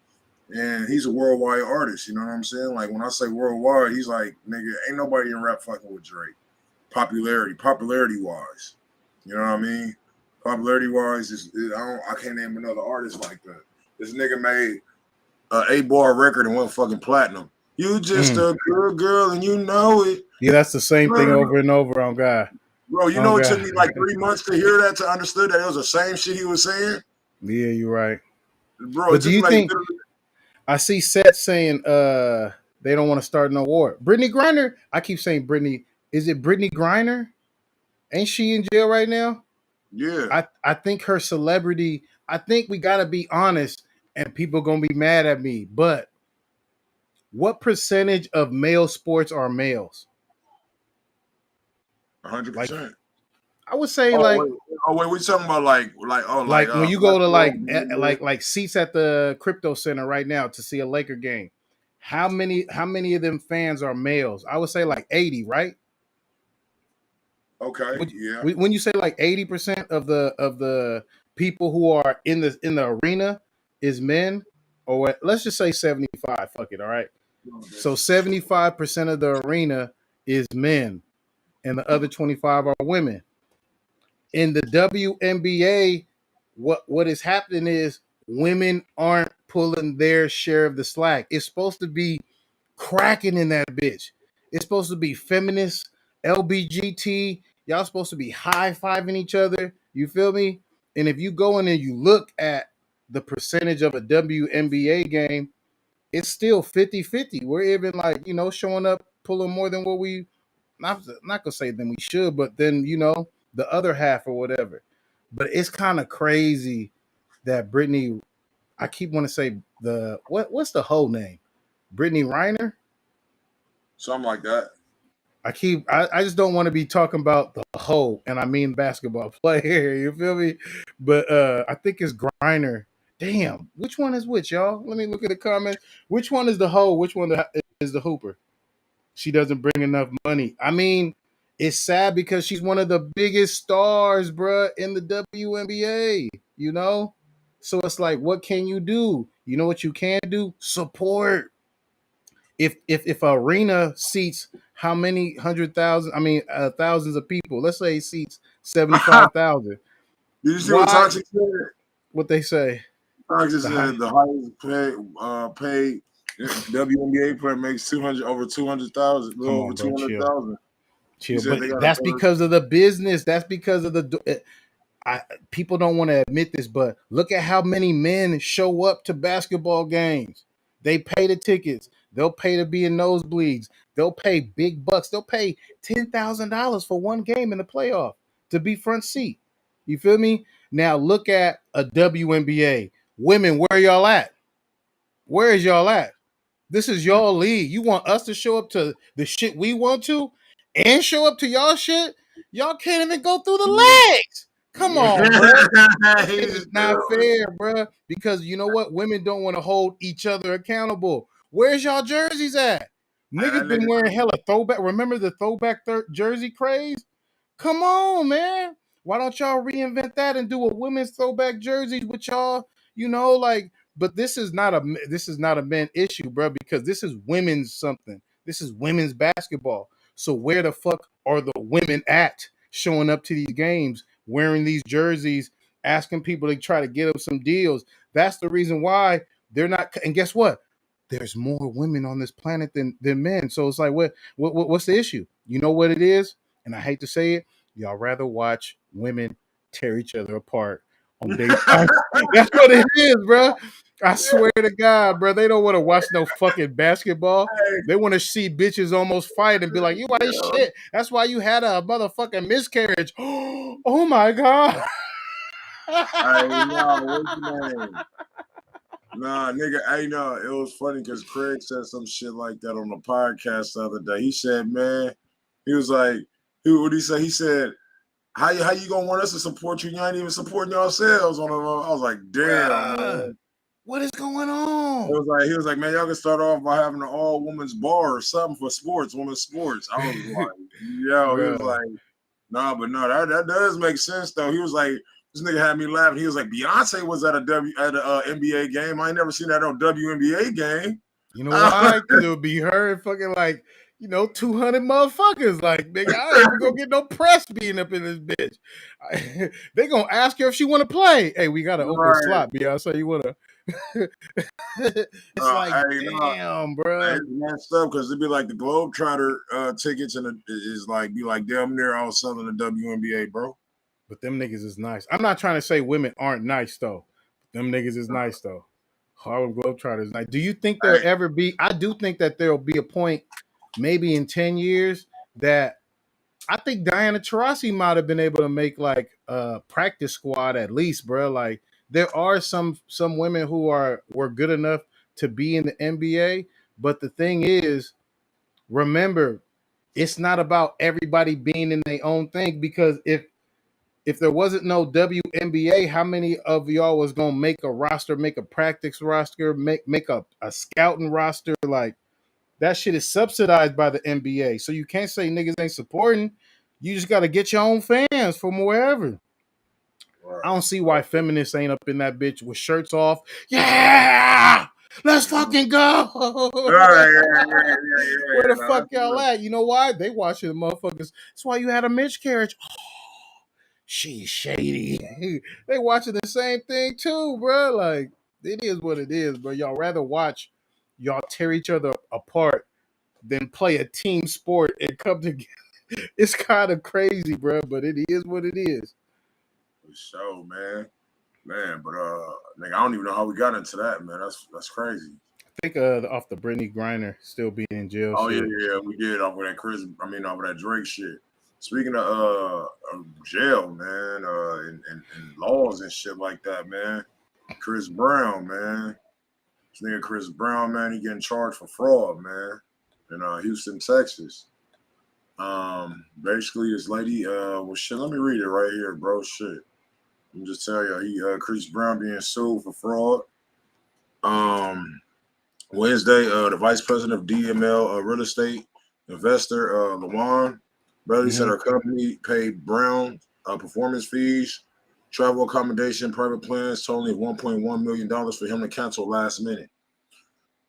And he's a worldwide artist, you know what I'm saying? Like when I say worldwide, he's like, nigga, ain't nobody in rap fucking with Drake. Popularity-wise. You know what I mean? Popularity-wise, I can't name another artist like that. This nigga made an 8-bar record and went fucking platinum. You just a good girl and you know it. Yeah, that's the same thing over and over on God. Bro, you know it took me like 3 months to hear that, to understand that it was the same shit he was saying. Yeah, you're right. Bro, but do you think I see Seth saying they don't want to start no war? Brittany Griner, I keep saying Brittany. Is it Brittany Griner? Ain't she in jail right now? Yeah. I think her celebrity, I think we gotta be honest, and people gonna be mad at me, but what percentage of male sports are males? 100%. I would say wait, we talking about like when you go to like seats at the crypto center right now to see a Laker game, how many of them fans are males? I would say like 80, right? Okay, yeah. When you say like 80% of the people who are in the arena is men, or let's just say 75. Fuck it, all right. So 75% of the arena is men, and the other 25 are women. In the WNBA, what is happening is women aren't pulling their share of the slack. It's supposed to be cracking in that bitch. It's supposed to be feminist, LBGT. Y'all supposed to be high-fiving each other. You feel me? And if you go in and you look at the percentage of a WNBA game, it's still 50-50. We're even like, showing up, pulling more than what we, not gonna say than we should, but then, the other half or whatever. But it's kind of crazy that Brittany, I keep want to say what's the whole name? Brittany Griner? Something like that. I just don't want to be talking about the whole, and I mean basketball player. You feel me? But I think it's Griner. Damn, which one is which, y'all? Let me look at the comments. Which one is the hoe? Which one is the hooper? She doesn't bring enough money. I mean, it's sad because she's one of the biggest stars, bruh, in the WNBA, So it's like, what can you do? You know what you can do? Support. If arena seats how many 100,000? I mean, thousands of people. Let's say it seats 75,000. Did you see what Toxic said? What they say? Toxic said the highest paid WNBA player makes over 200,000. Over 200,000. Chill, but that's because of the business. That's because of People don't want to admit this, but look at how many men show up to basketball games. They pay the tickets. They'll pay to be in nosebleeds. They'll pay big bucks. They'll pay $10,000 for one game in the playoff to be front seat. You feel me? Now look at a WNBA. Women, where y'all at? Where is y'all at? This is y'all league. You want us to show up to the shit we want to and show up to y'all shit? Y'all can't even go through the legs. Come on, bro. It's not fair, bro. Because you know what? Women don't want to hold each other accountable. Where's y'all jerseys at? Niggas been wearing hella throwback. Remember the throwback jersey craze? Come on, man. Why don't y'all reinvent that and do a women's throwback jerseys with y'all? You know, like, but this is not a men issue, bro, because this is women's something. This is women's basketball. So where the fuck are the women at showing up to these games, wearing these jerseys, asking people to try to get them some deals? That's the reason why they're not. And guess what? There's more women on this planet than men. So it's like, what's the issue? You know what it is? And I hate to say it, y'all rather watch women tear each other apart on daytime. That's what it is, bro. I swear to God, bro. They don't want to watch no fucking basketball. They want to see bitches almost fight and be like, you ain't shit. That's why you had a motherfucking miscarriage. Oh my God. Nah, nigga, hey, no, it was funny because Craig said some shit like that on the podcast the other day. He said, man, he was like, what did he say? He said, how you gonna want us to support you? You ain't even supporting yourselves on. I was like, damn, man. What is going on? He was like, man, y'all can start off by having an all women's bar or something for sports, women's sports. I was like, yo, he was like, nah, but no, that does make sense though. He was like, this nigga had me laughing. He was like, Beyonce was at a NBA game. I ain't never seen that on WNBA game. You know why? Because it would be her and fucking like, 200 motherfuckers. Like, nigga, I ain't even gonna get no press being up in this bitch. They gonna ask her if she want to play. Hey, we got an open slot, Beyonce. You wanna? It's like, damn, bro. It's messed up because it'd be like the Globetrotter tickets and is like be like damn near all selling the WNBA, bro. But them niggas is nice. I'm not trying to say women aren't nice though. Them niggas is nice though. Harlem Globetrotters nice. Do you think there'll ever be? I do think that there'll be a point, maybe in 10 years, that I think Diana Taurasi might have been able to make like a practice squad at least, bro. Like there are some women who were good enough to be in the NBA, but the thing is, remember, it's not about everybody being in their own thing, because if there wasn't no WNBA, how many of y'all was gonna make a roster, make a practice roster, make a scouting roster? Like that shit is subsidized by the NBA. So you can't say niggas ain't supporting. You just gotta get your own fans from wherever. Right. I don't see why feminists ain't up in that bitch with shirts off. Yeah, let's fucking go. Where the fuck y'all at? You know why? They watching the motherfuckers. That's why you had a miscarriage. She's shady. They watching the same thing too, bro. Like, it is what it is, bro. Y'all rather watch y'all tear each other apart than play a team sport and come together. It's kind of crazy, bro, but it is what it is. For sure, man. Man, but nigga, I don't even know how we got into that, man. That's crazy. I think off the Brittany Griner still being in jail. Oh shit. Yeah, we did off of that off of that Drake shit. Speaking of jail, man, and laws and shit like that, man. Chris Brown, man. This nigga Chris Brown, man, he getting charged for fraud, man. In Houston, Texas. Basically, this lady, well, shit, let me read it right here, bro. Shit. Let me just tell you, Chris Brown being sued for fraud. Wednesday, the vice president of DML real estate investor, DWWAN, Bradley said her company paid Brown performance fees, travel accommodation, private plans totaling $1.1 million for him to cancel last minute.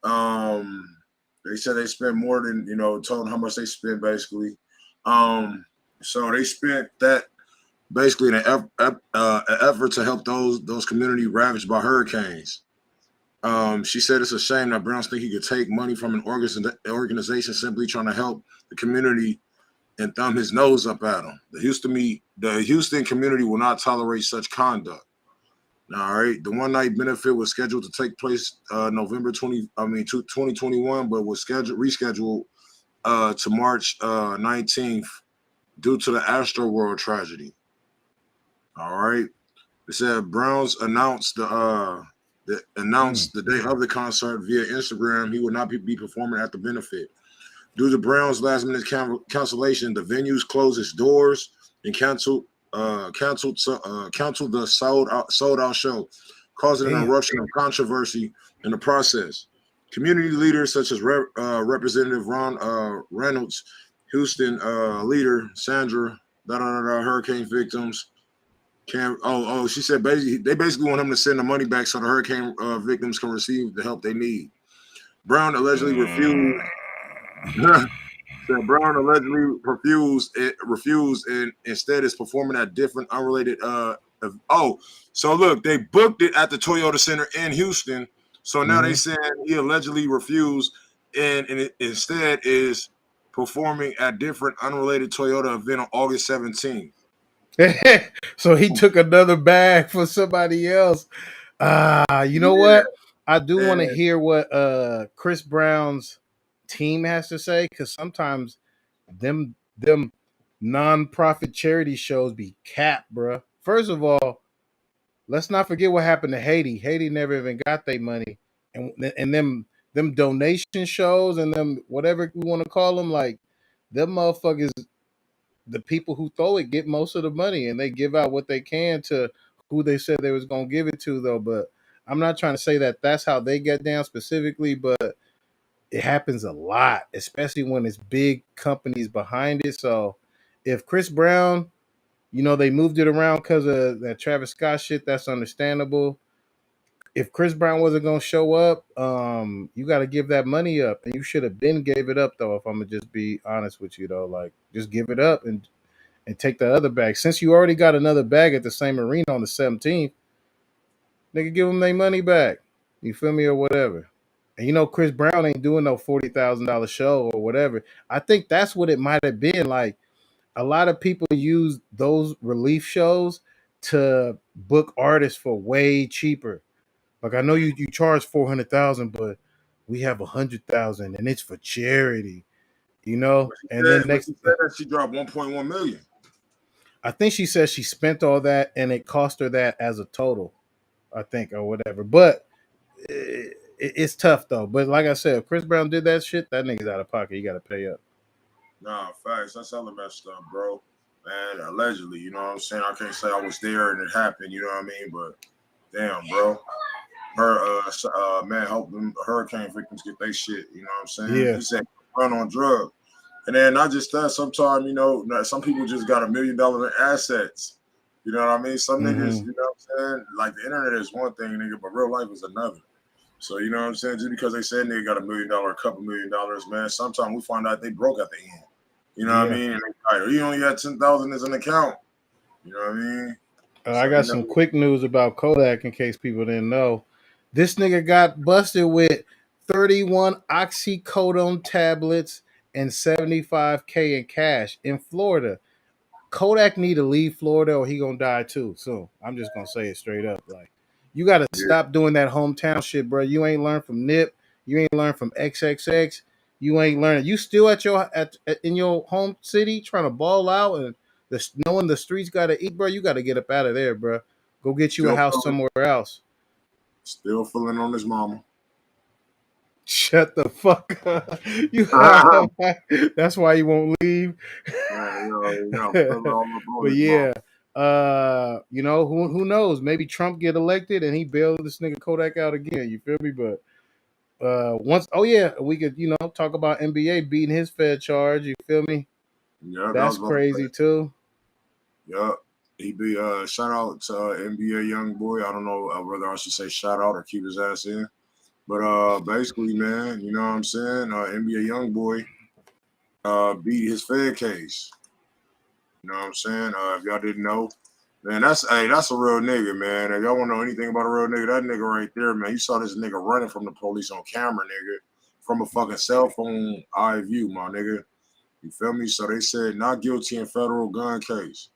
They said they spent more than, told how much they spent basically. So they spent that basically in an effort to help those communities ravaged by hurricanes. She said it's a shame that Browns think he could take money from an organization simply trying to help the community and thumb his nose up at him. The Houston community will not tolerate such conduct. All right. The one night benefit was scheduled to take place November 2021, but was rescheduled to March 19th due to the Astroworld tragedy. All right. It said Browns announced the day of the concert via Instagram. He would not be performing at the benefit. Due to Brown's last minute cancellation, the venues closed its doors and canceled the sold out show, causing an eruption of controversy in the process. Community leaders such as Representative Ron Reynolds, Houston leader Sandra, hurricane victims. She said they basically want him to send the money back so the hurricane victims can receive the help they need. Brown allegedly refused. Brown allegedly refused and instead is performing at different unrelated. So look, they booked it at the Toyota Center in Houston. So now they saying he allegedly refused and instead is performing at different unrelated Toyota event on August 17th. So he took another bag for somebody else. You know what? I do want to hear what Chris Brown's team has to say, because sometimes them non-profit charity shows be capped, bro. First of all, let's not forget what happened to Haiti. Haiti never even got their money, and them donation shows and them whatever we want to call them, like them motherfuckers. The people who throw it get most of the money, and they give out what they can to who they said they was gonna give it to, though. But I'm not trying to say that that's how they get down specifically, but it happens a lot, especially when it's big companies behind it. So if Chris Brown, they moved it around because of that Travis Scott shit, that's understandable. If Chris Brown wasn't gonna show up, you got to give that money up, and you should have been gave it up, though. If I'm gonna just be honest with you, though, like just give it up and take the other bag. Since you already got another bag at the same arena on the 17th, nigga, give them their money back. You feel me, or whatever. And Chris Brown ain't doing no $40,000 show or whatever. I think that's what it might have been. Like a lot of people use those relief shows to book artists for way cheaper. Like I know you charge 400,000, but we have 100,000, and it's for charity. And then next, she said that she dropped 1.1 million. I think she said she spent all that, and it cost her that as a total, I think, or whatever. But it's tough though. But like I said, if Chris Brown did that shit, that nigga's out of pocket. You got to pay up. Nah, facts. That's hella messed up, bro. Man, allegedly, you know what I'm saying? I can't say I was there and it happened, you know what I mean? But damn, bro. Man, help them hurricane victims get their shit, you know what I'm saying? Yeah. He said run on drugs. And then not just that, sometimes, some people just got $1 million in assets. You know what I mean? Some niggas, you know what I'm saying? Like the internet is one thing, nigga, but real life is another. So, you know what I'm saying? Just because they said nigga got $1 million, a couple $1 million, man, sometimes we find out they broke at the end. You know what I mean? And they like, you only got 10,000 as an account. You know what I mean? I got some quick news about Kodak in case people didn't know. This nigga got busted with 31 oxycodone tablets and $75K in cash in Florida. Kodak need to leave Florida or he gonna die too soon. I'm just gonna say it straight up. Like, you gotta stop doing that hometown shit, bro. You ain't learned from Nip. You ain't learned from XXX. You ain't learning. You still in your home city trying to ball out and knowing the streets gotta eat, bro. You gotta get up out of there, bro. Go get you a house somewhere else. Still feeling on his mama. Shut the fuck up. That's why you won't leave. But yeah, who knows? Maybe Trump get elected and he bailed this nigga Kodak out again. You feel me? But we could talk about NBA beating his fair charge. You feel me? Yeah, that's crazy too. Yeah. He be shout out to NBA young boy. I don't know whether I should say shout out or keep his ass in. But basically, man, you know what I'm saying? NBA young boy beat his Fed case. You know what I'm saying? If y'all didn't know, man, that's a real nigga, man. If y'all want to know anything about a real nigga, that nigga right there, man. You saw this nigga running from the police on camera, nigga, from a fucking cell phone eye view, my nigga. You feel me? So they said not guilty in federal gun case.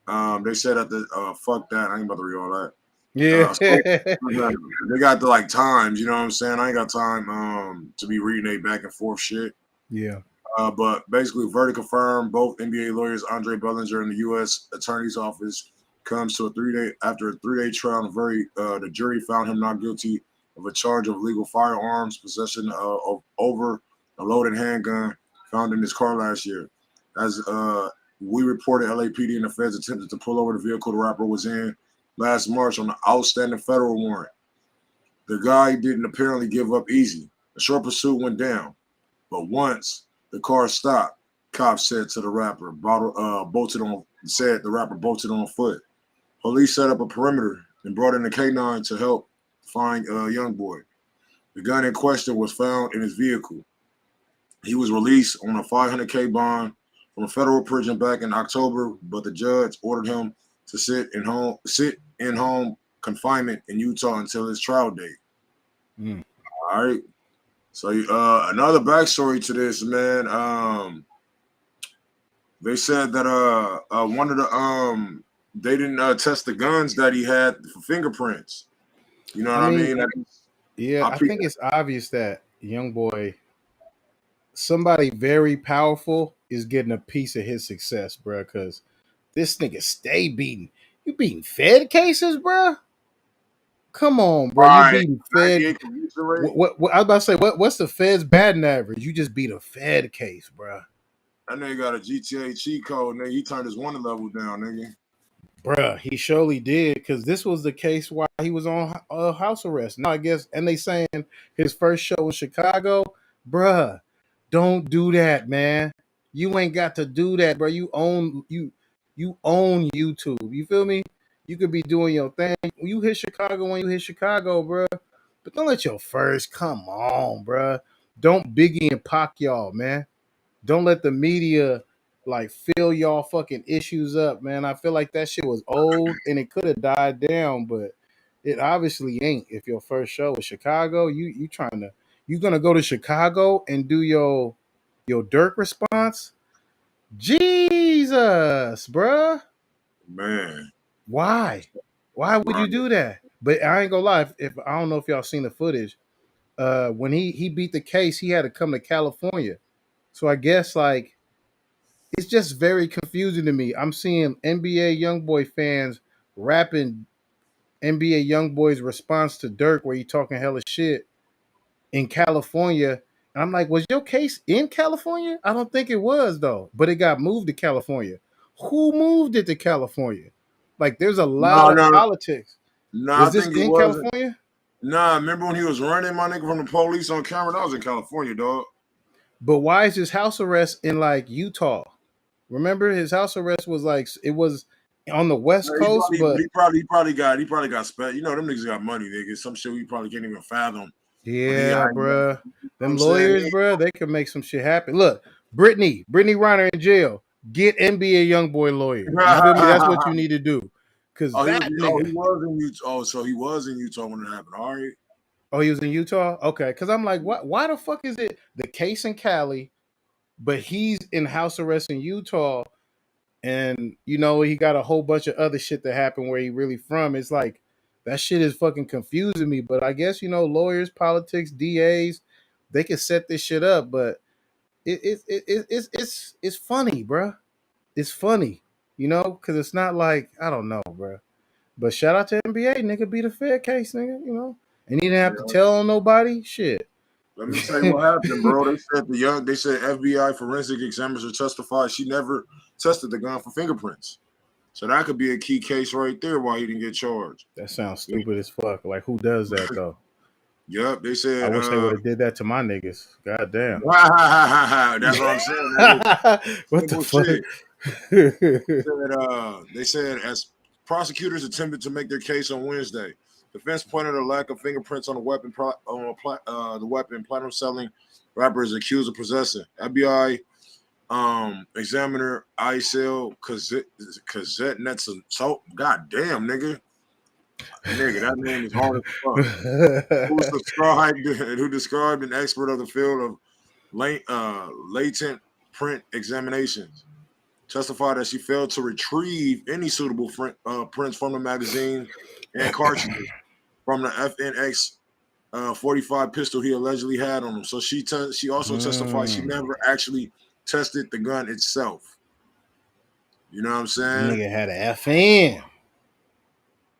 They said at the fuck that. I ain't about to read all that. Yeah. They got the like times, you know what I'm saying? I ain't got time to be reading a back and forth shit. Yeah. But basically, verdict confirmed. Both NBA lawyers Andre Bellinger and the U.S. Attorney's Office comes to a 3-day trial. The jury found him not guilty of a charge of illegal firearms possession of over a loaded handgun found in his car last year. As we reported, LAPD and the feds attempted to pull over the vehicle the rapper was in last March on an outstanding federal warrant. The guy didn't apparently give up easy. A short pursuit went down, but once the car stopped, cops said to the rapper, the rapper bolted on foot. Police set up a perimeter and brought in a K9 to help find young boy. The gun in question was found in his vehicle. He was released on a $500K bond from a federal prison back in October, but the judge ordered him to sit in home confinement in Utah until his trial date. All right. So another backstory to this, man. They said that one of the they didn't test the guns that he had for fingerprints. You know what I mean? I think it's obvious that young boy, somebody very powerful, is getting a piece of his success, bro. Because this nigga stay beating. You beating Fed cases, bro? Come on, bro. You beating Fed. What I was about to say, what's the Fed's batting average? You just beat a Fed case, bro. That nigga got a GTA cheat code, nigga. He turned his wanted level down, nigga. Bruh, he surely did, because this was the case while he was on house arrest. Now, I guess, and they saying his first show in Chicago, bruh, don't do that, man. You ain't got to do that, bro. You own YouTube. You feel me? You could be doing your thing. When you hit Chicago, bruh. But don't let your first come on, bruh. Don't Biggie and Pac y'all, man. Don't let the media like fill y'all fucking issues up, man. I feel like that shit was old and it could have died down, but it obviously ain't. If your first show is Chicago, you gonna go to Chicago and do your Dirk response? Jesus, bruh. Man. Why? Why would you do that? But I ain't gonna lie, if I don't know if y'all seen the footage, when he beat the case, he had to come to California. So I guess like it's just very confusing to me. I'm seeing NBA YoungBoy fans rapping NBA YoungBoy's response to Dirk, where he talking hella shit in California. And I'm like, was your case in California? I don't think it was though, but it got moved to California. Who moved it to California? Like, there's a lot of politics. Was this in California? Nah, remember when he was running my nigga from the police on camera? That was in California, dog. But why is his house arrest in like Utah? Remember, his house arrest was like, it was on the West Coast, but he probably got spent. You know, them niggas got money, nigga. Some shit we probably can't even fathom. Yeah, bruh. Them lawyers, bruh, they can make some shit happen. Look, Brittany Reiner in jail. Get NBA YoungBoy lawyer. You feel me? That's what you need to do. Cause he was in Utah. Oh, so he was in Utah when it happened. All right. Oh, he was in Utah? Okay. Cause I'm like, why the fuck is it the case in Cali, but he's in house arrest in Utah, and you know he got a whole bunch of other shit that happened where he really from. It's like that shit is fucking confusing me. But I guess, you know, lawyers, politics, DAs, they can set this shit up. But it's funny, bro. It's funny, you know, because it's not like, I don't know, bro. But shout out to NBA, nigga, beat a fair case, nigga, you know, and he didn't have to tell on nobody. Shit. Let me tell you what happened, bro. They said FBI forensic examiner testified she never tested the gun for fingerprints. So that could be a key case right there why he didn't get charged. That sounds stupid as fuck. Like, who does that though? Yep, they said. I wish they would have did that to my niggas. God damn. That's what I'm saying. What the fuck? They said as prosecutors attempted to make their case on Wednesday, defense pointed a lack of fingerprints on the weapon. Platinum selling rapper is accused of possessing. FBI examiner Isel Kazet Netson. So goddamn, nigga, that name is hard as fuck. Who described an expert of the field of latent print examinations. Testified that she failed to retrieve any suitable prints from the magazine and cartridges from the FNX 45 pistol he allegedly had on him. So she also testified she never actually tested the gun itself. You know what I'm saying? Nigga had an FN.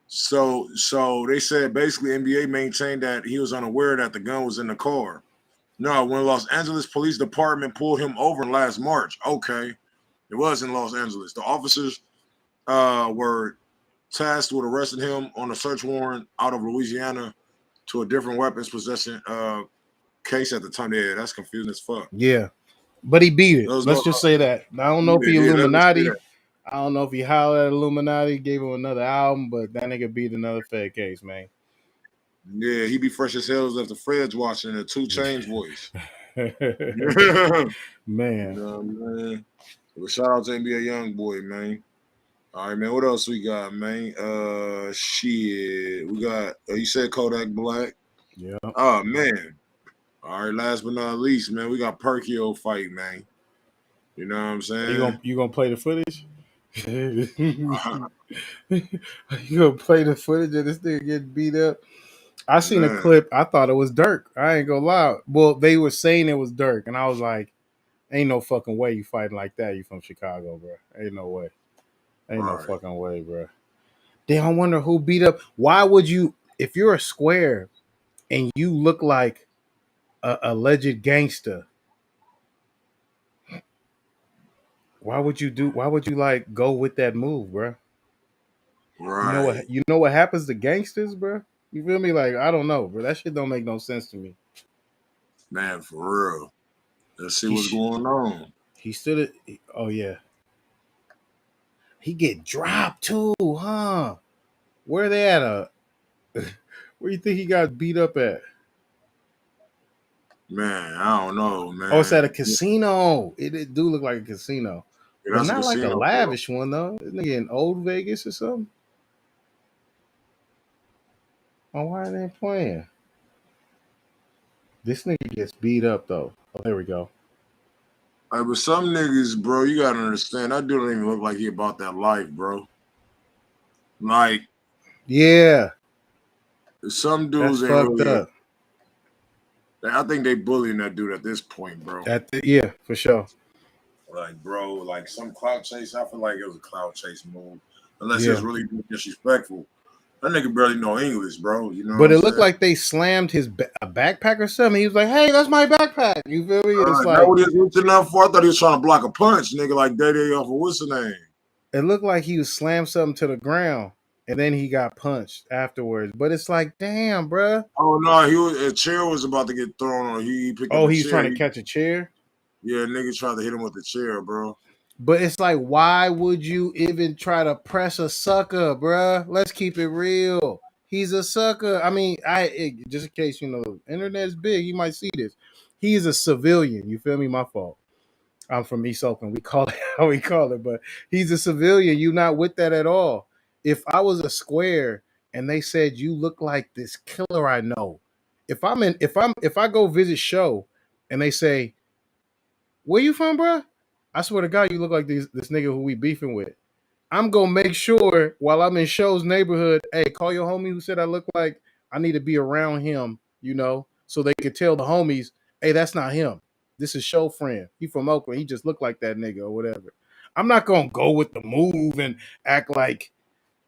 So they said basically NBA maintained that he was unaware that the gun was in the car. No, when Los Angeles Police Department pulled him over last March, okay, it was in Los Angeles. The officers were tasked with arresting him on a search warrant out of Louisiana to a different weapons possession case at the time. Yeah, that's confusing as fuck. Yeah, but he beat it. Let's just say that. I don't know if he Illuminati. I don't know if he hollered at Illuminati, gave him another album, but that nigga beat another Fed case, man. Yeah, he be fresh as hell if the Fred's watching a 2 Chainz voice. Man. You know, man. Well, shout out to NBA Youngboy, man. All right, man. What else we got, man? Shit. We got, you said Kodak Black. Yeah. Oh, man. All right, last but not least, man, we got Perkio fight, man. You know what I'm saying? You gonna play the footage? You gonna play the footage of this nigga getting beat up? I seen a clip. I thought it was Dirk. I ain't gonna lie. Well, they were saying it was Dirk, and I was like, "Ain't no fucking way you fighting like that. You from Chicago, bro? Ain't no way. Ain't no fucking way, bro." Then I wonder who beat up. Why would you, if you're a square and you look like a alleged gangster? Why would you like go with that move, bro? Right. You know what happens to gangsters, bro? You feel me? Like, I don't know, bro. That shit don't make no sense to me. Man, for real. Let's see what's going on. He stood it. Oh yeah. He get dropped too, huh? Where they at? Where you think he got beat up at? Man, I don't know, man. Oh, it's at a casino. It do look like a casino. Yeah, but not like a lavish one, though. This nigga in Old Vegas or something. Oh, why are they playing? This nigga gets beat up, though. Oh, there we go. All right, but some niggas, bro, you gotta understand, that dude don't even look like he about that life, bro. Like, yeah. Some dudes ain't fucked really up. I think they bullying that dude at this point, bro. Yeah, for sure. Like, bro, like some clout chase. I feel like it was a clout chase move, unless it's really disrespectful. That nigga barely know English, bro. You know. But it looked like they slammed his a backpack or something. He was like, "Hey, that's my backpack." You feel me? It's like, what he was reaching enough for. I thought he was trying to block a punch, nigga, like Day off of what's the name? It looked like he was slammed something to the ground, and then he got punched afterwards. But it's like, damn, bro. Oh no, a chair was about to get thrown on. He picked up. Oh, he's trying to catch a chair. Yeah, nigga tried to hit him with the chair, bro. But it's like, why would you even try to press a sucker, bro? Let's keep it real. He's a sucker. I mean, just in case, you know, internet's big, you might see this. He's a civilian. You feel me? My fault. I'm from East Oakland. We call it how we call it, but he's a civilian. You're not with that at all. If I was a square and they said you look like this killer I know, if I go visit show and they say, "Where you from, bro?" I swear to God, you look like this nigga who we beefing with. I'm gonna make sure while I'm in Show's neighborhood, hey, call your homie who said I look like I need to be around him, you know, so they could tell the homies, hey, that's not him. This is Show friend. He from Oakland. He just looked like that nigga or whatever. I'm not gonna go with the move and act like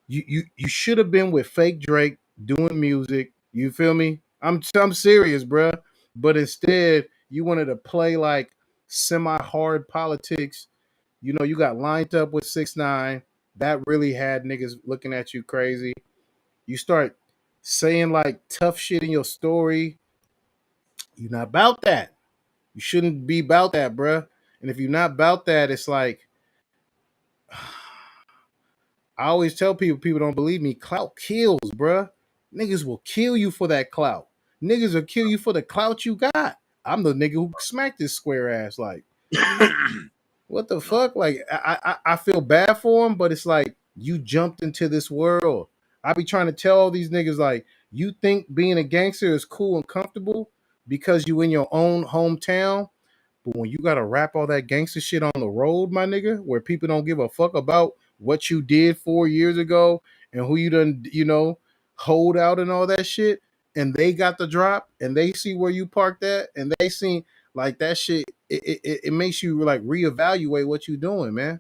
you should have been with fake Drake doing music. You feel me? I'm serious, bro. But instead, you wanted to play like semi-hard politics. You know, you got lined up with 6ix9ine. That really had niggas looking at you crazy. You start saying like tough shit in your story. You're not about that. You shouldn't be about that, bruh. And if you're not about that, it's like, I always tell people don't believe me. Clout kills, bruh. Niggas will kill you for that clout. Niggas will kill you for the clout you got. I'm the nigga who smacked this square ass. Like, what the fuck? Like, I feel bad for him, but it's like, you jumped into this world. I be trying to tell all these niggas, like, you think being a gangster is cool and comfortable because you in your own hometown, But when you gotta rap all that gangster shit on the road, my nigga, where people don't give a fuck about what you did 4 years ago and who you done, hold out and all that shit, and they got the drop and they see where you parked at and they see like that shit, it makes you like reevaluate what you doing, man.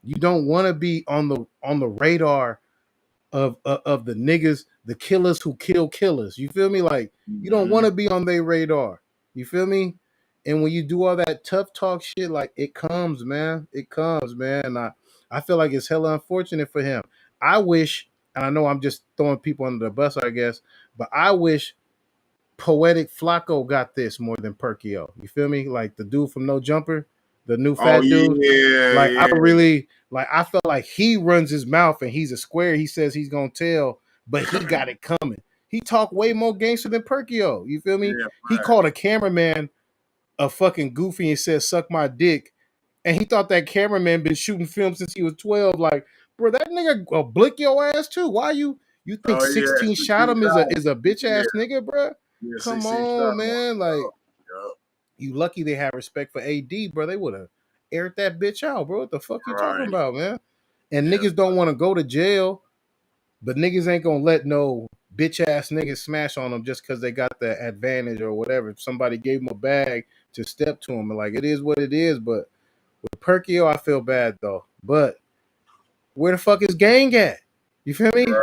You don't want to be on the radar of the niggas, the killers who kill killers. You feel me? Like you don't want to be on their radar. You feel me? And when you do all that tough talk shit, like it comes, man. It comes, man. And I feel like it's hella unfortunate for him. I wish, and I know I'm just throwing people under the bus, I guess, but I wish Poetic Flacco got this more than Perkio. You feel me? Like the dude from No Jumper, the new fat dude. Like I really like I felt like he runs his mouth and he's a square. He says he's gonna tell, but he got it coming. He talked way more gangster than Perkio. You feel me? Yeah, He called a cameraman a fucking goofy and said, "Suck my dick." And he thought that cameraman been shooting film since he was 12. Like, bro, that nigga will blick your ass too. Why you think 16 shot him is a bitch ass nigga, bro? Yeah, Come on, man. Like, Yup. you lucky they have respect for AD, bro. They would have aired that bitch out, bro. What the fuck you talking about, man? And niggas don't want to go to jail, but niggas ain't gonna let no bitch ass niggas smash on them just because they got the advantage or whatever. If somebody gave them a bag to step to them, like it is what it is. But with Perkio, I feel bad though. But where the fuck is gang at? You feel me? Right.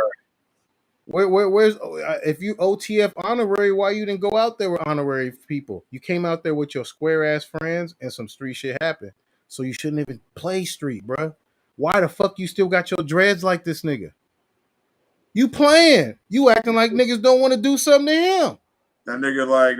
Where's if you OTF honorary, why you didn't go out there with honorary people? You came out there with your square ass friends and some street shit happened. So you shouldn't even play street, bro. Why the fuck you still got your dreads like this nigga? You playing. You acting like niggas don't want to do something to him. That nigga like,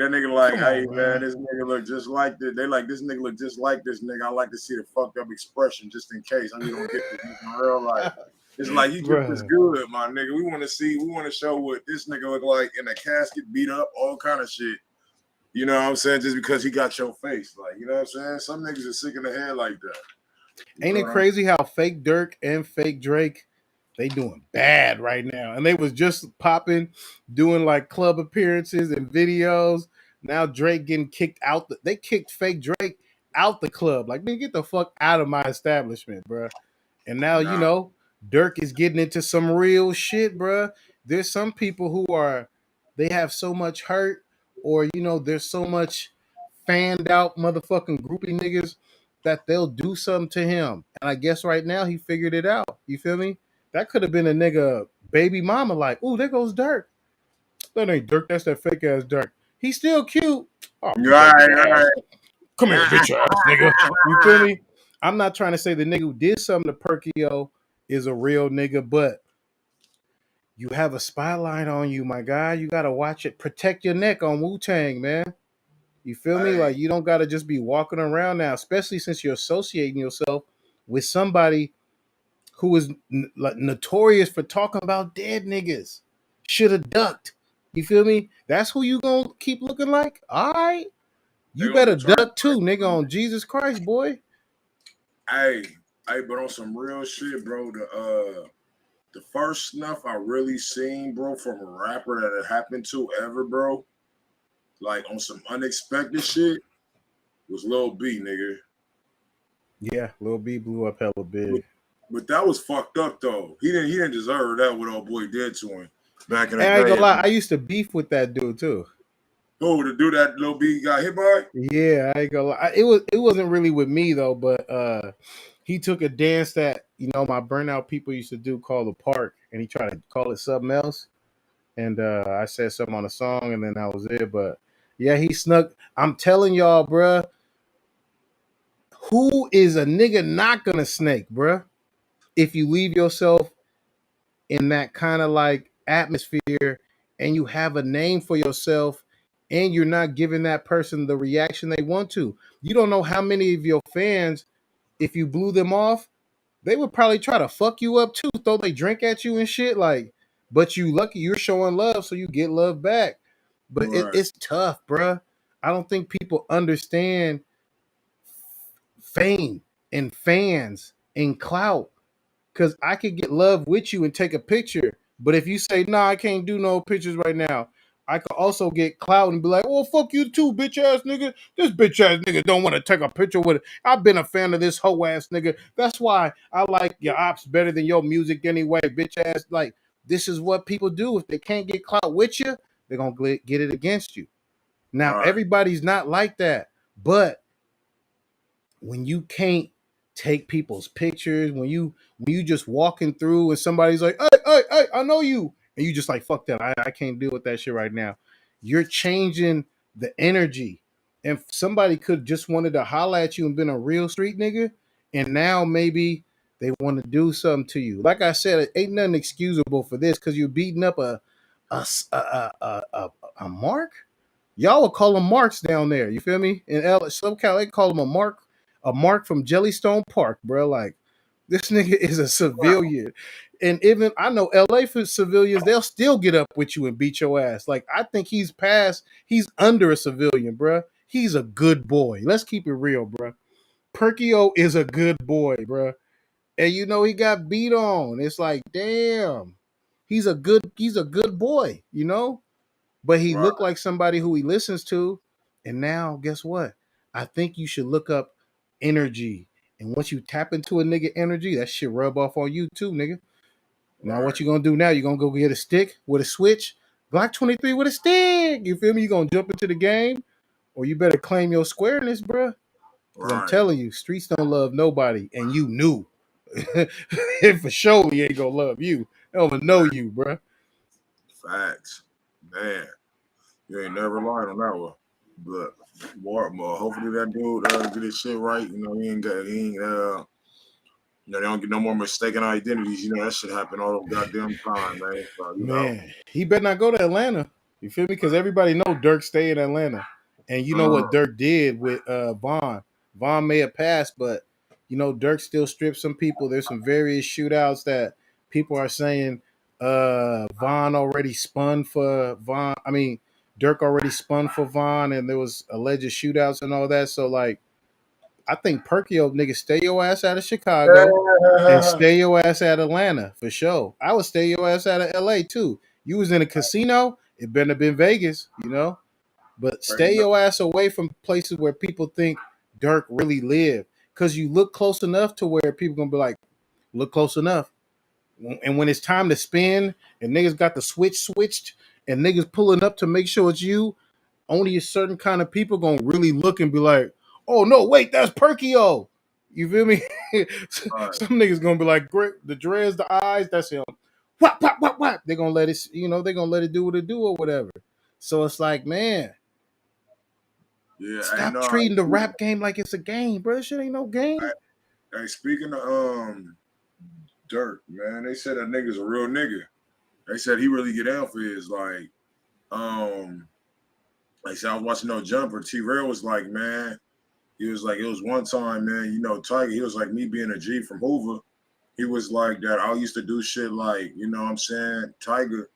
Come hey on, man, man. this nigga look just like this. They like this nigga look just like this nigga. I like to see the fucked up expression just in case. I mean, don't get this in real life. It's like he just as good, my nigga. We want to show what this nigga look like in a casket, beat up, all kind of shit. You know what I'm saying? Just because he got your face. Like, you know what I'm saying? Some niggas are sick in the head like that. Ain't it crazy how fake Dirk and fake Drake, they doing bad right now. And they was just popping, doing like club appearances and videos. Now Drake getting kicked out. They kicked fake Drake out the club. Like, man, get the fuck out of my establishment, bro. And now, you know, Dirk is getting into some real shit, bro. There's some people who they have so much hurt, or, you know, there's so much fanned out motherfucking groupie niggas that they'll do something to him. And I guess right now he figured it out. You feel me? That could have been a nigga baby mama like, ooh, there goes Dirk. That ain't Dirk. That's that fake ass Dirk. He's still cute. Oh, Right. Come here, bitch ass nigga. You feel me? I'm not trying to say the nigga who did something to Perkio is a real nigga, but you have a spotlight on you, my guy. You gotta watch it. Protect your neck on Wu-Tang, man. You feel me? Like you don't gotta just be walking around now, especially since you're associating yourself with somebody who is notorious for talking about dead niggas. Should have ducked. You feel me? That's who you gonna keep looking like? All right. You better duck too, nigga, on Jesus Christ, boy. Hey, but on some real shit, bro, the first snuff I really seen, bro, from a rapper that it happened to ever, bro, like on some unexpected shit, was Lil B, nigga. Yeah, Lil B blew up hella big. But that was fucked up though. He didn't deserve that what old boy did to him back in the day. I ain't gonna lie, I used to beef with that dude too. Oh, the dude that Lil B got hit by? Yeah, I ain't gonna lie. It wasn't really with me though, but he took a dance that, you know, my burnout people used to do called the park, and he tried to call it something else. And I said something on the song, and then that was it. But yeah, he snuck. I'm telling y'all, bruh, who is a nigga not gonna snake, bruh? If you leave yourself in that kind of like atmosphere and you have a name for yourself and you're not giving that person the reaction they want to. You don't know how many of your fans, if you blew them off, they would probably try to fuck you up too, throw they drink at you and shit. Like, but you lucky you're showing love, so you get love back. But it's tough, bruh. I don't think people understand fame and fans and clout. Because I could get love with you and take a picture. But if you say, nah, I can't do no pictures right now, I could also get clout and be like, well, fuck you too, bitch ass nigga. This bitch ass nigga don't want to take a picture with it. I've been a fan of this hoe ass nigga. That's why I like your ops better than your music anyway, bitch ass. Like, this is what people do. If they can't get clout with you, they're going to get it against you. Now, Right. everybody's not like that. But when you can't take people's pictures, when you just walking through and somebody's like, hey, I know you, and you just like, fuck that, I can't deal with that shit right now. You're changing the energy. And somebody could just wanted to holler at you and been a real street nigga, and now maybe they want to do something to you. Like I said, it ain't nothing excusable for this because you're beating up a mark. Y'all will call them marks down there. You feel me? In SoCal, they call them a mark from Jellystone Park, bro. Like, this nigga is a civilian. And even I know LA for civilians, they'll still get up with you and beat your ass. Like, I think he's under a civilian, bro. He's a good boy. Let's keep it real, bro. Perkio is a good boy, bro. And you know he got beat on. It's like, damn. He's a good boy, you know? But he Right. looked like somebody who he listens to. And now, guess what? I think you should look up energy. And once you tap into a nigga energy, that shit rub off on you too, nigga. Now, what you gonna do now? You gonna go get a stick with a switch? Glock 23 with a stick. You feel me? You gonna jump into the game? Or you better claim your squareness, bro. Because I'm Right. telling you, streets don't love nobody. And you knew. And for sure, he ain't gonna love you. They don't even know you, bro. Facts. Man. You ain't never lied on that one. But hopefully that dude get his shit right. You know, you know, they don't get no more mistaken identities. You know, that shit happen all the goddamn time, man. So, you know. Man, he better not go to Atlanta. You feel me? Because everybody know Dirk stay in Atlanta. And you know what Dirk did with Vaughn. Vaughn may have passed, but you know, Dirk still stripped some people. There's some various shootouts that people are saying Vaughn already spun for Vaughn. I mean, Dirk already spun for Vaughn, and there was alleged shootouts and all that. So, like, I think Perkio, nigga, stay your ass out of Chicago and stay your ass out of Atlanta for sure. I would stay your ass out of LA too. You was in a casino, it better have been Vegas, you know. But stay your ass away from places where people think Dirk really lived. Cause you look close enough to where people gonna be like, look close enough. And when it's time to spin and niggas got the switched and niggas pulling up to make sure it's you, only a certain kind of people gonna really look and be like, oh no, wait, that's Perkio. You feel me? Right. Some niggas gonna be like, great, the dreads, the eyes, that's him. What? They're gonna let it, you know, they're gonna let it do what it do or whatever. So it's like, man, Yeah, stop treating the rap game like it's a game, bro. This shit ain't no game. Hey, speaking of Dirk, man, they said that nigga's a real nigga. They said he really get out for his like said I was watching No Jumper. T-Rail was like, man, he was like, it was one time, man, you know, Tiger, he was like me being a G from Hoover. He was like that. I used to do shit like, you know what I'm saying, Tiger,